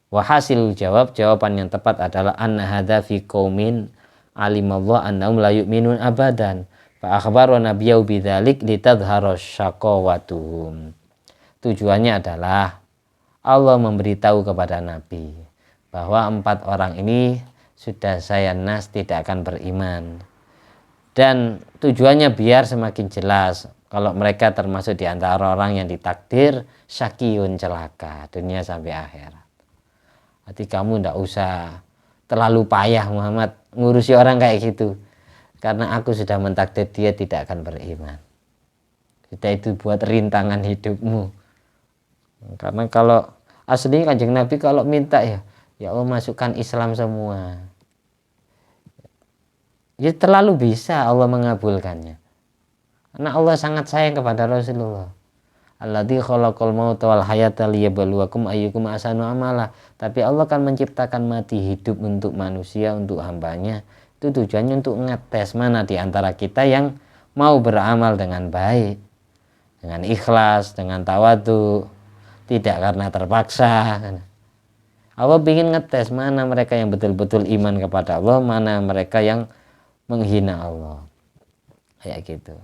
Wahasil jawaban yang tepat adalah anna hadza fi qaumin alimallahu annahum la yu'minun abadan fa akhbara nabiyyu bidzalik litadhhara syaqawatuhum. Tujuannya adalah Allah memberitahu kepada Nabi bahwa 4 orang ini sudah saya nas tidak akan beriman. Dan tujuannya biar semakin jelas kalau mereka termasuk di antara orang yang ditakdir syakiyun, celaka dunia sampai akhirat. Hati kamu tidak usah terlalu payah Muhammad ngurusi orang kayak gitu, karena aku sudah mentakdir dia tidak akan beriman. Kita itu buat rintangan hidupmu. Karena kalau aslinya Kanjeng Nabi kalau minta ya Allah masukkan Islam semua, ya terlalu bisa Allah mengabulkannya. Karena Allah sangat sayang kepada Rasulullah. Alladzi khalaqal mauta wal hayata liyabluwakum ayyukum ahsanu amala. Tapi Allah kan menciptakan mati hidup untuk manusia, untuk hambanya. Itu tujuannya untuk ngetes mana di antara kita yang mau beramal dengan baik, dengan ikhlas, dengan tawadu, tidak karena terpaksa. Allah ingin ngetes mana mereka yang betul-betul iman kepada Allah, mana mereka yang menghina Allah, kayak gitu.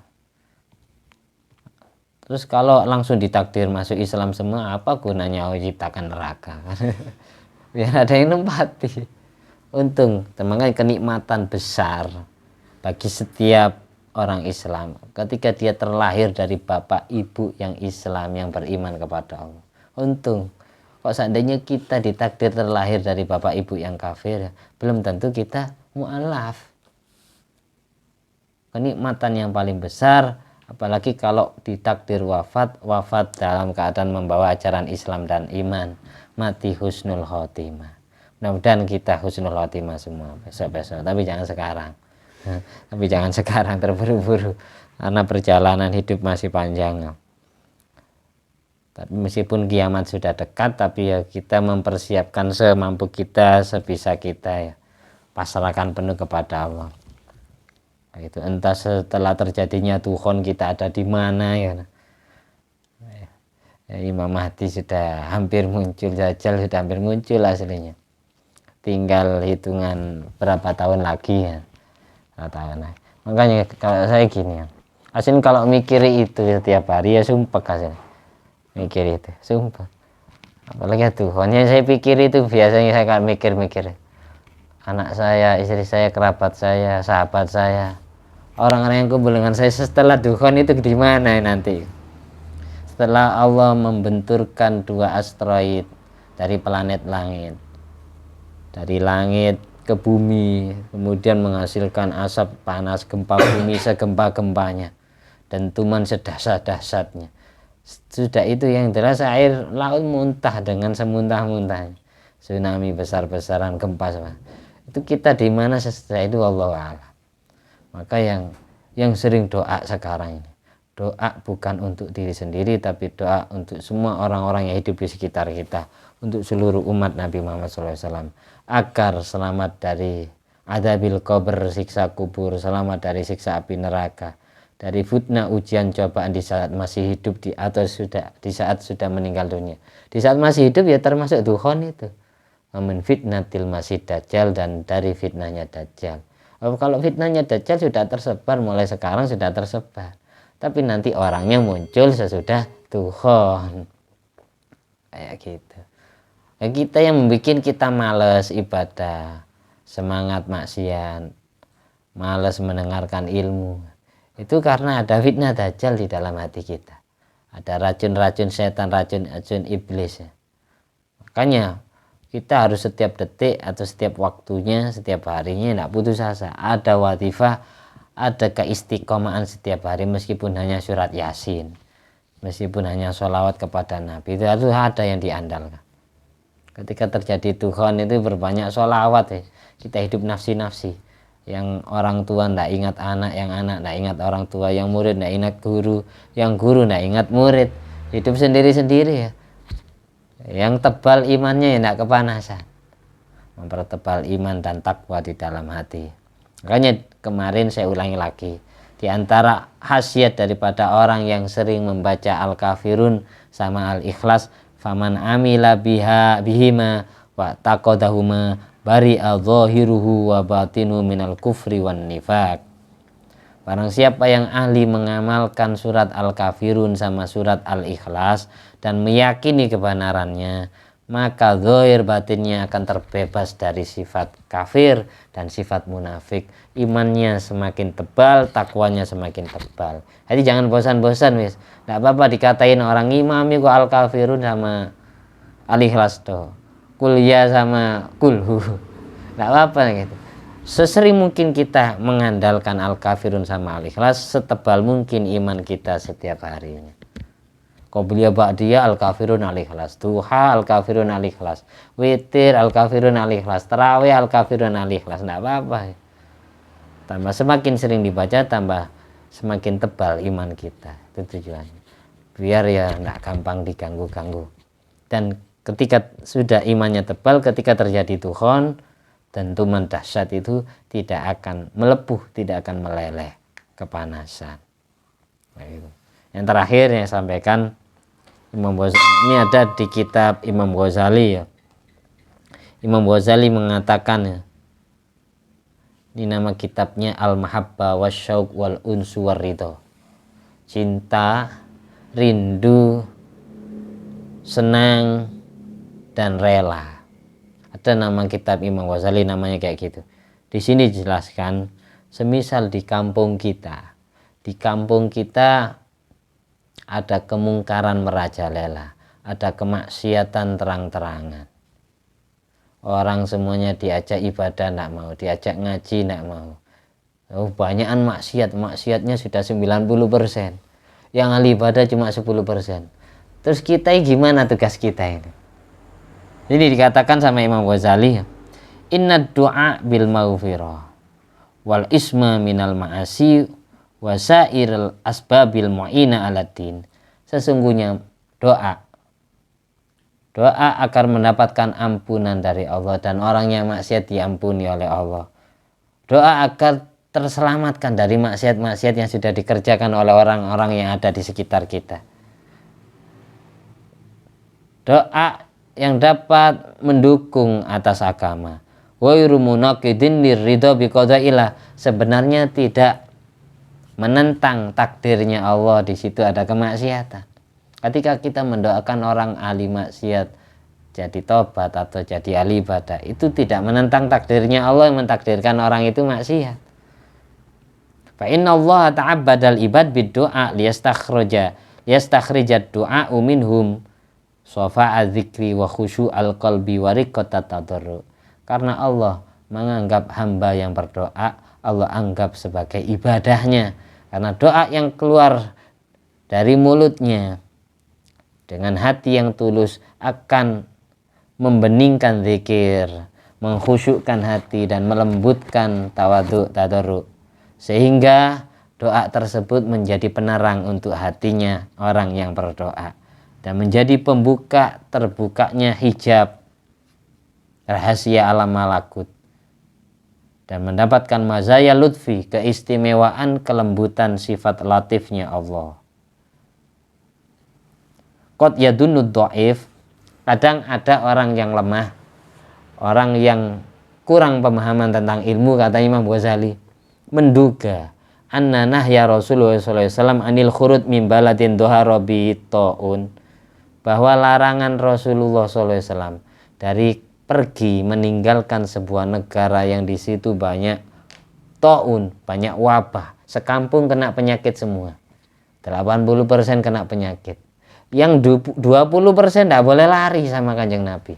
Terus kalau langsung ditakdir masuk Islam semua, apa gunanya Allah ciptakan neraka? Biar ada yang nempati. Untung teman-teman kenikmatan besar bagi setiap orang Islam ketika dia terlahir dari bapak ibu yang Islam yang beriman kepada Allah. Untung kok seandainya kita ditakdir terlahir dari bapak ibu yang kafir, belum tentu kita mu'alaf. Kenikmatan yang paling besar, apalagi kalau ditakdir wafat dalam keadaan membawa ajaran Islam dan iman, mati husnul khotimah. Mudah-mudahan kita husnul khotimah semua besok-besok, tapi jangan sekarang. Tapi jangan sekarang terburu-buru, karena perjalanan hidup masih panjang. Tapi meskipun kiamat sudah dekat, tapi ya kita mempersiapkan semampu kita, sebisa kita ya, pasrahkan penuh kepada Allah. Itu entah setelah terjadinya Tuhan kita ada di mana ya. Imam Mahdi sudah hampir muncul, Dajjal sudah hampir muncul aslinya. Tinggal hitungan berapa tahun lagi ya. Tahun. Makanya kalau saya gini ya, asin kalau mikir itu setiap hari ya sumpah kasih mikir itu sumpah, apalagi Tuhan yang saya pikir itu biasanya saya kan mikir anak saya, istri saya, kerabat saya, sahabat saya, orang-orang yang kumpul dengan saya setelah Tuhan itu di mana nanti setelah Allah membenturkan 2 asteroid dari planet langit, dari langit ke bumi, kemudian menghasilkan asap panas, gempa bumi segempa-gempanya, dentuman sedahsyat-dahsyatnya. Sudah itu yang jelas air laut muntah dengan semuntah-muntahnya, tsunami besar-besaran, gempa semua. Itu kita di mana setelah itu Allah a'lam. Maka yang sering doa sekarang ini, doa bukan untuk diri sendiri, tapi doa untuk semua orang-orang yang hidup di sekitar kita, untuk seluruh umat Nabi Muhammad SAW, agar selamat dari adzabil qabr, siksa kubur, selamat dari siksa api neraka, dari fitnah ujian cobaan di saat masih hidup atau di saat sudah meninggal dunia. Di saat masih hidup ya termasuk Tuhan itu. Min fitnatil masih dajjal, dan dari fitnahnya dajjal. Kalau fitnahnya dajjal sudah tersebar, mulai sekarang sudah tersebar. Tapi nanti orangnya muncul sesudah Tuhan. Kayak gitu. Ya, kita yang membuat kita males ibadah, semangat maksiat, males mendengarkan ilmu, itu karena ada fitnah dajjal di dalam hati kita. Ada racun-racun setan, racun iblis. Makanya kita harus setiap detik atau setiap waktunya, setiap harinya tidak putus asa. Ada watifah, ada keistiqomahan setiap hari, meskipun hanya surat Yasin, meskipun hanya sholawat kepada Nabi, itu harus ada yang diandalkan. Ketika terjadi Tuhan itu berbanyak sholawat ya. Kita hidup nafsi-nafsi. Yang orang tua tidak ingat anak, yang anak tidak ingat orang tua, yang murid tidak ingat guru, yang guru tidak ingat murid. Hidup sendiri-sendiri ya. Yang tebal imannya ya tidak kepanasan. Mempertebal iman dan takwa di dalam hati. Makanya kemarin saya ulangi lagi, di antara khasiat daripada orang yang sering membaca Al-Kafirun sama Al-Ikhlas, faman amila bihima wa taqadahuma bari'a zahiruhu wa batinu minal kufri wan nifaq. Barang siapa yang ahli mengamalkan surat Al-Kafirun sama surat Al-Ikhlas dan meyakini kebenarannya, maka zahir batinnya akan terbebas dari sifat kafir dan sifat munafik. Imannya semakin tebal, takwanya semakin tebal. Jadi jangan bosan-bosan wis. Tidak apa-apa dikatain orang imami kok Al-Kafirun sama Al-Ikhlas tuh, kuliah sama kulhu. Tidak apa-apa gitu. Sesering mungkin kita mengandalkan Al-Kafirun sama Al-Ikhlas, setebal mungkin iman kita setiap harinya. Qobliyah ba'diyah Al-Kafirun Al-Ikhlas, duha Al-Kafirun Al-Ikhlas, witir Al-Kafirun Al-Ikhlas, tarawih Al-Kafirun Al-Ikhlas. Tidak apa-apa. Tambah semakin sering dibaca, tambah semakin tebal iman kita. Itu tujuannya. Biar ya tidak gampang diganggu-ganggu. Dan ketika sudah imannya tebal, ketika terjadi Tuhan, dentuman dahsyat itu tidak akan melepuh, tidak akan meleleh, kepanasan. Nah, itu. Yang terakhir yang saya sampaikan, Imam Ghazali, ini ada di kitab Imam Ghazali ya. Imam Ghazali mengatakan ya, ini nama kitabnya Al-Mahabba Wasyauq wal Unsu Warridho. Cinta, rindu, senang, dan rela. Ada nama kitab Imam Ghazali namanya kayak gitu. Di sini dijelaskan, semisal di kampung kita di kampung kita ada kemungkaran merajalela, ada kemaksiatan terang-terangan. Orang semuanya diajak ibadah tidak mau, diajak ngaji tidak mau. Oh, banyakan maksiatnya sudah 90%. Yang ahli ibadah cuma 10%. Terus kita gimana tugas kita ini? Jadi dikatakan sama Imam Ghazali, inna du'a bil maghfirah wal isma minal ma'asi wasairil asbabil mu'ina aladdin. Sesungguhnya doa agar mendapatkan ampunan dari Allah dan orang yang maksiat diampuni oleh Allah. Doa agar terselamatkan dari maksiat-maksiat yang sudah dikerjakan oleh orang-orang yang ada di sekitar kita. Doa yang dapat mendukung atas agama. Wa yurmunaqidin liridha biqadaillah, sebenarnya tidak menentang takdirnya Allah, di situ ada kemaksiatan. Ketika kita mendoakan orang ahli maksiat jadi tobat atau jadi ahli ibadah, itu tidak menentang takdirnya Allah yang mentakdirkan orang itu maksiat. Fa inna Allah ta'abbadal ibad bid-du'a liyastakhrija du'a minhum sofa'a dzikri wa khusyu'al qalbi wa riqqatat tadarru. Karena Allah menganggap hamba yang berdoa, Allah anggap sebagai ibadahnya. Karena doa yang keluar dari mulutnya dengan hati yang tulus akan membeningkan zikir, mengkhusyukkan hati dan melembutkan tawadhu tadarru, sehingga doa tersebut menjadi penerang untuk hatinya orang yang berdoa dan menjadi pembuka terbukanya hijab rahasia alam malakut dan mendapatkan mazaya lutfi, keistimewaan kelembutan sifat latifnya Allah. Qad yadunnu dhaif, kadang ada orang yang lemah, orang yang kurang pemahaman tentang ilmu, kata Imam Ghazali, menduga anna nahya Rasulullah SAW anil khurud min baladin dhahara bi ta'un, bahwa larangan Rasulullah SAW dari pergi meninggalkan sebuah negara yang di situ banyak ta'un, banyak wabah, sekampung kena penyakit semua, 80% kena penyakit. Yang 20% tidak boleh lari sama Kanjeng Nabi.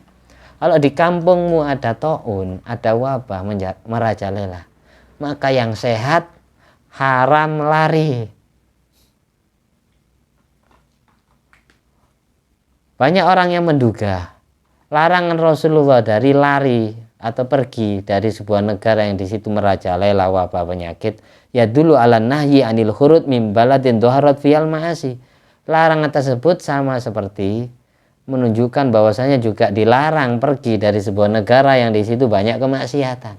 Kalau di kampungmu ada ta'un, ada wabah merajalela, maka yang sehat haram lari. Banyak orang yang menduga larangan Rasulullah dari lari atau pergi dari sebuah negara yang di situ merajalela wabah penyakit, ya dulu ala nahyi anil khurud min baladin dhaharat fiyal ma'asi. Larangan tersebut sama seperti menunjukkan bahwasanya juga dilarang pergi dari sebuah negara yang di situ banyak kemaksiatan.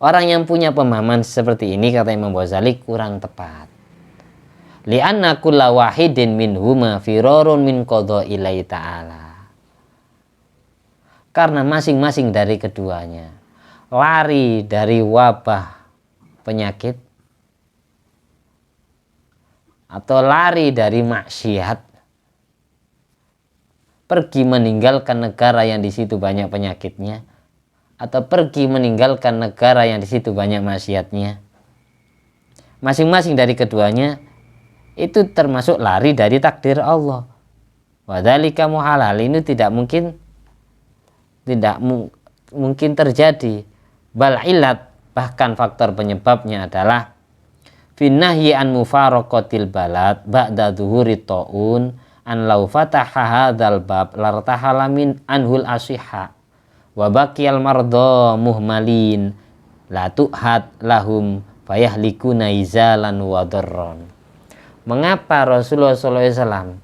Orang yang punya pemahaman seperti ini, kata Imam Ghazali, kurang tepat. Li'anna kulla wahidin minhuma firarun min qada'illahi ta'ala. Karena masing-masing dari keduanya lari dari wabah penyakit atau lari dari maksiat, pergi meninggalkan negara yang di situ banyak penyakitnya, atau pergi meninggalkan negara yang di situ banyak maksiatnya. Masing-masing dari keduanya itu termasuk lari dari takdir Allah. Wadzalika muhalal, ini tidak mungkin terjadi. Bal ilat, bahkan faktor penyebabnya adalah finnahyi an mufaraqatil balad ba'da dhuhuri ta'un an law fataha hadzal bab lartahala min anhul asihha wa baqiyal marda muhmalin la tu'had lahum fayahlikuna izalan wa darran. Mengapa Rasulullah SAW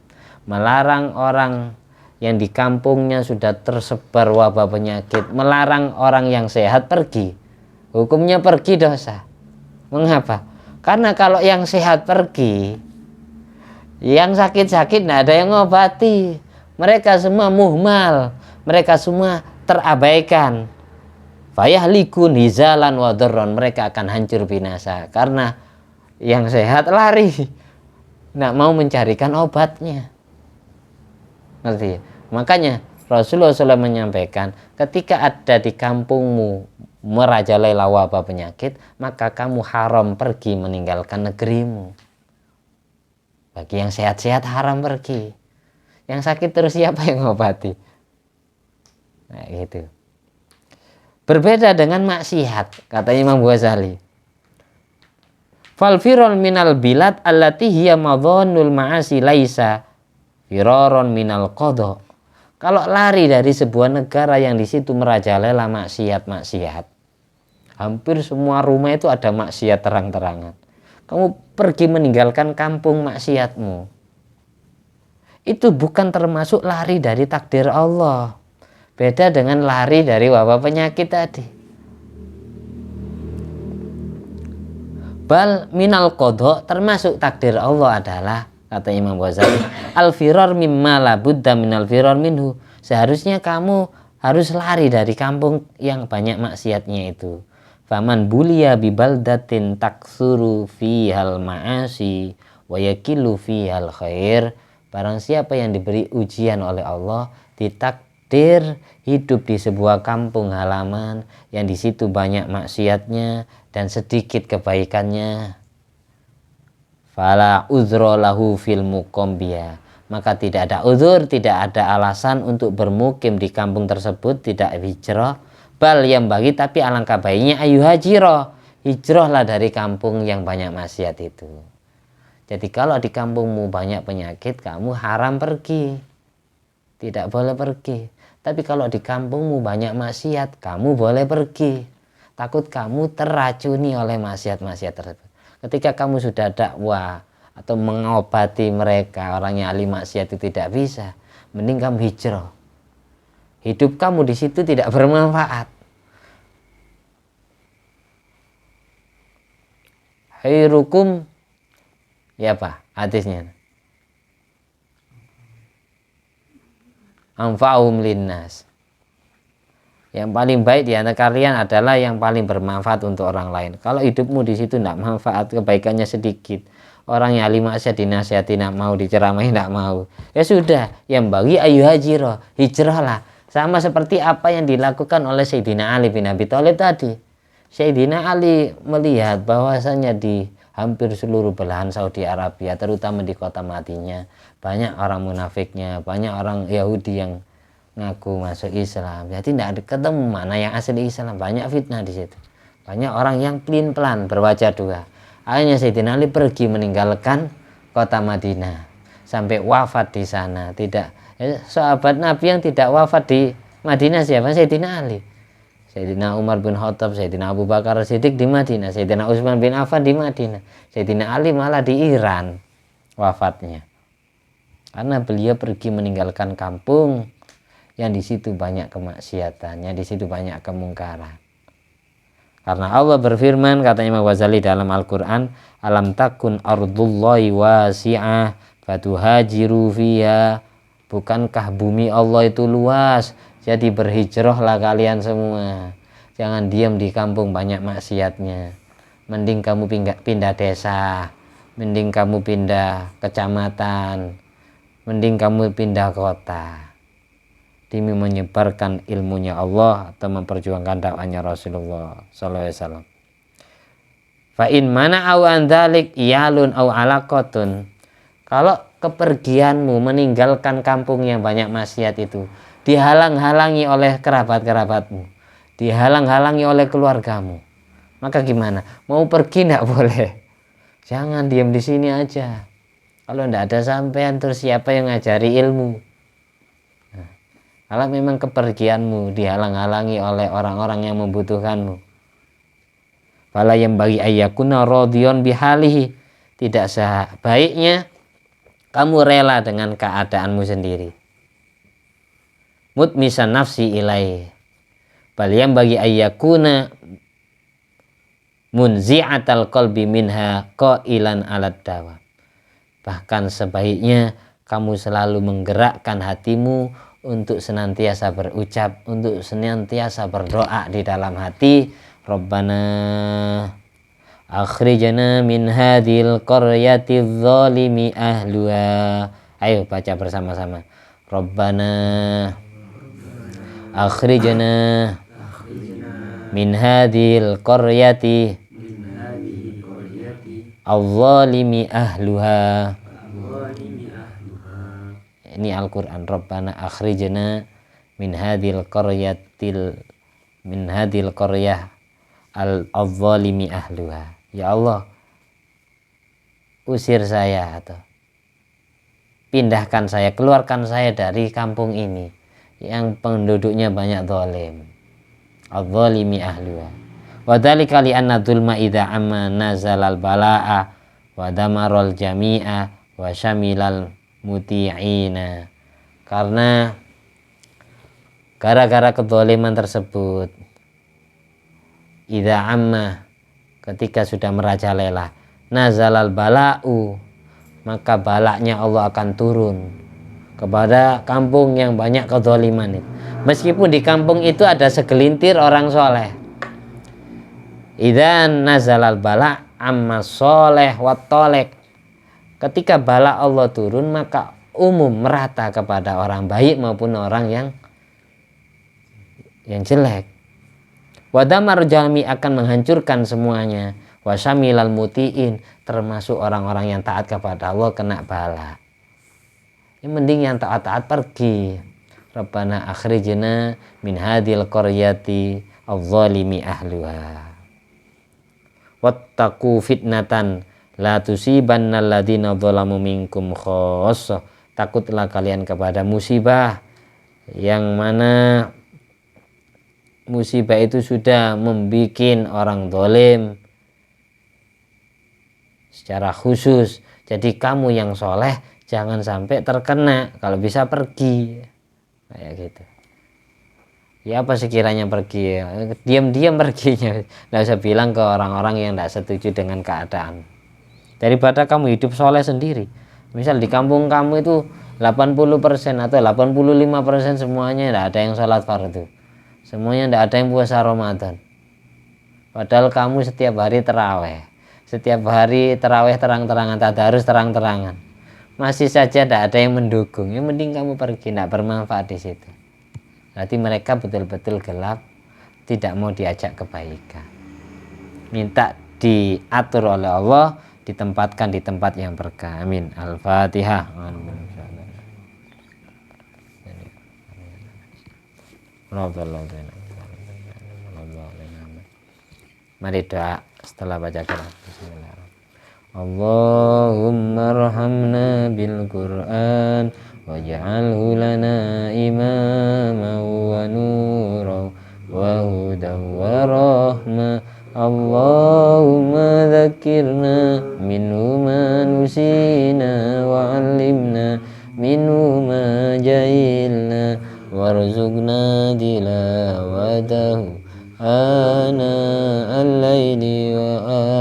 melarang orang yang di kampungnya sudah tersebar wabah penyakit, melarang orang yang sehat pergi? Hukumnya pergi dosa. Mengapa? Karena kalau yang sehat pergi, yang sakit-sakit tidak ada yang ngobati. Mereka semua muhmal, mereka semua terabaikan. Fayahlikun hizalan wa darron, mereka akan hancur binasa. Karena yang sehat lari, tidak mau mencarikan obatnya. Ngerti? Makanya Rasulullah SAW menyampaikan, ketika ada di kampungmu merajalela wabah penyakit, maka kamu haram pergi meninggalkan negerimu. Bagi yang sehat-sehat haram pergi. Yang sakit terus siapa yang ngobati? Nah gitu. Berbeda dengan maksiat, kata Imam Ghazali. Fal firol minal bilad allati hiya madhannul ma'asi laisa firaron minal qadha. Kalau lari dari sebuah negara yang di situ merajalela maksiat-maksiat, hampir semua rumah itu ada maksiat terang-terangan. Kamu pergi meninggalkan kampung maksiatmu, itu bukan termasuk lari dari takdir Allah. Beda dengan lari dari wabah penyakit tadi. Bal minal qadha, termasuk takdir Allah adalah, kata Imam Ghazali, al-firar mimma la budda minal firar minhu. Seharusnya kamu harus lari dari kampung yang banyak maksiatnya itu. Faman buliya bi baldatin taksuru fihal ma'asi wa yakilu fihal khair. Barang siapa yang diberi ujian oleh Allah, ditakdir hidup di sebuah kampung halaman yang di situ banyak maksiatnya dan sedikit kebaikannya, fala uzra lahu fil muqambiya, maka tidak ada uzur, tidak ada alasan untuk bermukim di kampung tersebut, tidak hijrah. Bal yang bagi, tapi alangkah baiknya ayu hajiro, hijrahlah dari kampung yang banyak maksiat itu. Jadi kalau di kampungmu banyak penyakit, kamu haram pergi, tidak boleh pergi. Tapi kalau di kampungmu banyak maksiat, kamu boleh pergi. Takut kamu terracuni oleh maksiat-maksiat tersebut. Ketika kamu sudah dakwah atau mengobati mereka, orang yang ahli maksiat itu tidak bisa, mending kamu hijrah. Hidup kamu di situ tidak bermanfaat. Khairukum, ya apa hadisnya? Anfa'uhum linnas. Yang paling baik di antara kalian adalah yang paling bermanfaat untuk orang lain. Kalau hidupmu di situ tidak manfaat, kebaikannya sedikit, orang yang ahli maksiat dinasihati tidak mau, diceramahi tidak mau, ya sudah, yang bagi ayu hajiro, hijrahlah. Sama seperti apa yang dilakukan oleh Sayyidina Ali bin Abi Thalib tadi. Sayyidina Ali melihat bahwasanya di hampir seluruh belahan Saudi Arabia, terutama di kota Madinah, banyak orang munafiknya, banyak orang Yahudi yang ngaku masuk Islam. Jadi tidak ketemu mana yang asli Islam, banyak fitnah di situ. Banyak orang yang pelin-pelan berwajah dua. Akhirnya Sayyidina Ali pergi meninggalkan kota Madinah sampai wafat di sana. Tidak, sahabat Nabi yang tidak wafat di Madinah siapa? Sayyidina Ali. Sayyidina Umar bin Khattab, Sayyidina Abu Bakar Siddiq di Madinah, Sayyidina Utsman bin Affan di Madinah, Sayyidina Ali malah di Iran wafatnya. Karena beliau pergi meninggalkan kampung yang di situ banyak kemaksiatan, yang di situ banyak kemungkaran. Karena Allah berfirman, kata Imam Ghazali dalam Al-Quran, alam takun ardullahi wasi'ah fatuhajiru fiha. Bukankah bumi Allah itu luas, jadi berhijrahlah kalian semua. Jangan diam di kampung banyak maksiatnya. Mending kamu pindah desa, mending kamu pindah kecamatan, mending kamu pindah kota, demi menyebarkan ilmunya Allah atau memperjuangkan dakwahnya Rasulullah sallallahu alaihi wasallam. Fa in mana au andalik iyalun au alaqatun. Kalau kepergianmu meninggalkan kampung yang banyak maksiat itu dihalang-halangi oleh kerabat-kerabatmu, dihalang-halangi oleh keluargamu, maka gimana? Mau pergi tidak boleh. Jangan diam di sini aja. Kalau tidak ada sampean, terus siapa yang ngajari ilmu? Nah, kalau memang kepergianmu dihalang-halangi oleh orang-orang yang membutuhkanmu, fala yang bagi ayyakuna radhiyan bihalihi, tidak sebaiknya kamu rela dengan keadaanmu sendiri. Mutmisan nafsi ilaih. Bal yang bagi ayyakuna munzi'atal qalbi minha qailan alad dawa. Bahkan sebaiknya kamu selalu menggerakkan hatimu untuk senantiasa berucap, untuk senantiasa berdoa di dalam hati, Rabbana akhrijna min hadhil qaryati dzalimi ahluha. Ayo baca bersama-sama. Rabbana akhrijna min hadhil qaryati adh-dhalimi ahluha. Ini Al-Qur'an. Rabbana akhrijna min hadhil qaryah al-dhalimi ahluha. Ya Allah, usir saya atau pindahkan saya, keluarkan saya dari kampung ini yang penduduknya banyak zalim. Adh-dhalimi ahluha. Wa dzalika li anna dzulma idza amma nazalal balaa wa damarul jami'a wa syamilal muti'ina. Karena gara-gara kezaliman tersebut, idza amma, ketika sudah merajalela, nazalal bala'u, maka balaknya Allah akan turun kepada kampung yang banyak kezaliman itu. Meskipun di kampung itu ada segelintir orang soleh. Idza nazalal bala' amma soleh wa tolek, ketika bala Allah turun maka umum merata kepada orang baik maupun orang yang jelek. Wadamar jalmi akan menghancurkan semuanya. Wasyamilal muti'in, termasuk orang-orang yang taat kepada Allah kena bala. Yang mending yang taat-taat pergi. Rabbana akhrijna min hadhil qaryati adh-dhalimi ahluha. Wattaqu fitnatan la tusibanna alladziina dzalamu minkum khassah. Takutlah kalian kepada musibah yang mana musibah itu sudah membuat orang zalim secara khusus. Jadi kamu yang soleh jangan sampai terkena, kalau bisa pergi kayak gitu. Ya apa sekiranya pergi, diam-diam perginya, nggak usah bilang ke orang-orang yang tidak setuju dengan keadaan. Daripada kamu hidup soleh sendiri, misal di kampung kamu itu 80% atau 85% semuanya tidak ada yang sholat fardu, semuanya tidak ada yang puasa Ramadan, padahal kamu setiap hari terawih, setiap hari terawih terang-terangan, tadarus terang-terangan, masih saja tidak ada yang mendukung. Yang mending kamu pergi, tidak bermanfaat di situ. Berarti mereka betul-betul gelap, tidak mau diajak kebaikan. Minta diatur oleh Allah, ditempatkan di tempat yang berkah. Amin. Al-Fatihah. Mari doa setelah baca Quran. Bismillahirrahmanirrahim. Allahumma arhamna bil Qur'an waj'alhu lana imaman wa nuran wa hudan wa rahmah. Allahumma dzakirna minhu ma nusina wa 'allimna minhu ma jahilna warzuqna tilawatahu ana al-laili wa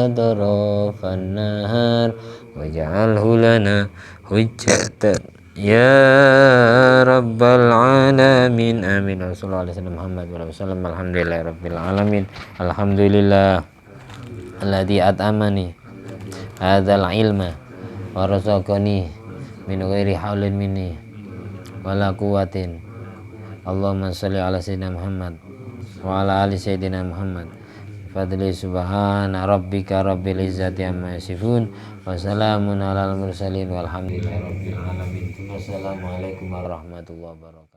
adrafan nahar waj'alhu lana hujjatan ya rabbal alamin. Amin. Sallallahu alaihi wasallam Muhammad wa sallam. Alhamdulillah rabbil alamin. Alhamdulillah alladzi at'amani hadzal ilma wa razaqani min ghairi haulin minni wala quwwatin. Allahumma shalli ala sayyidina Muhammad wa ala ali sayyidina Muhammad. Fadli subhana rabbika rabbil izzati amma yasifun wa salamun alal mursalin walhamdulillahi rabbil alamin. Wassalamualaikum warahmatullahi wabarakatuh.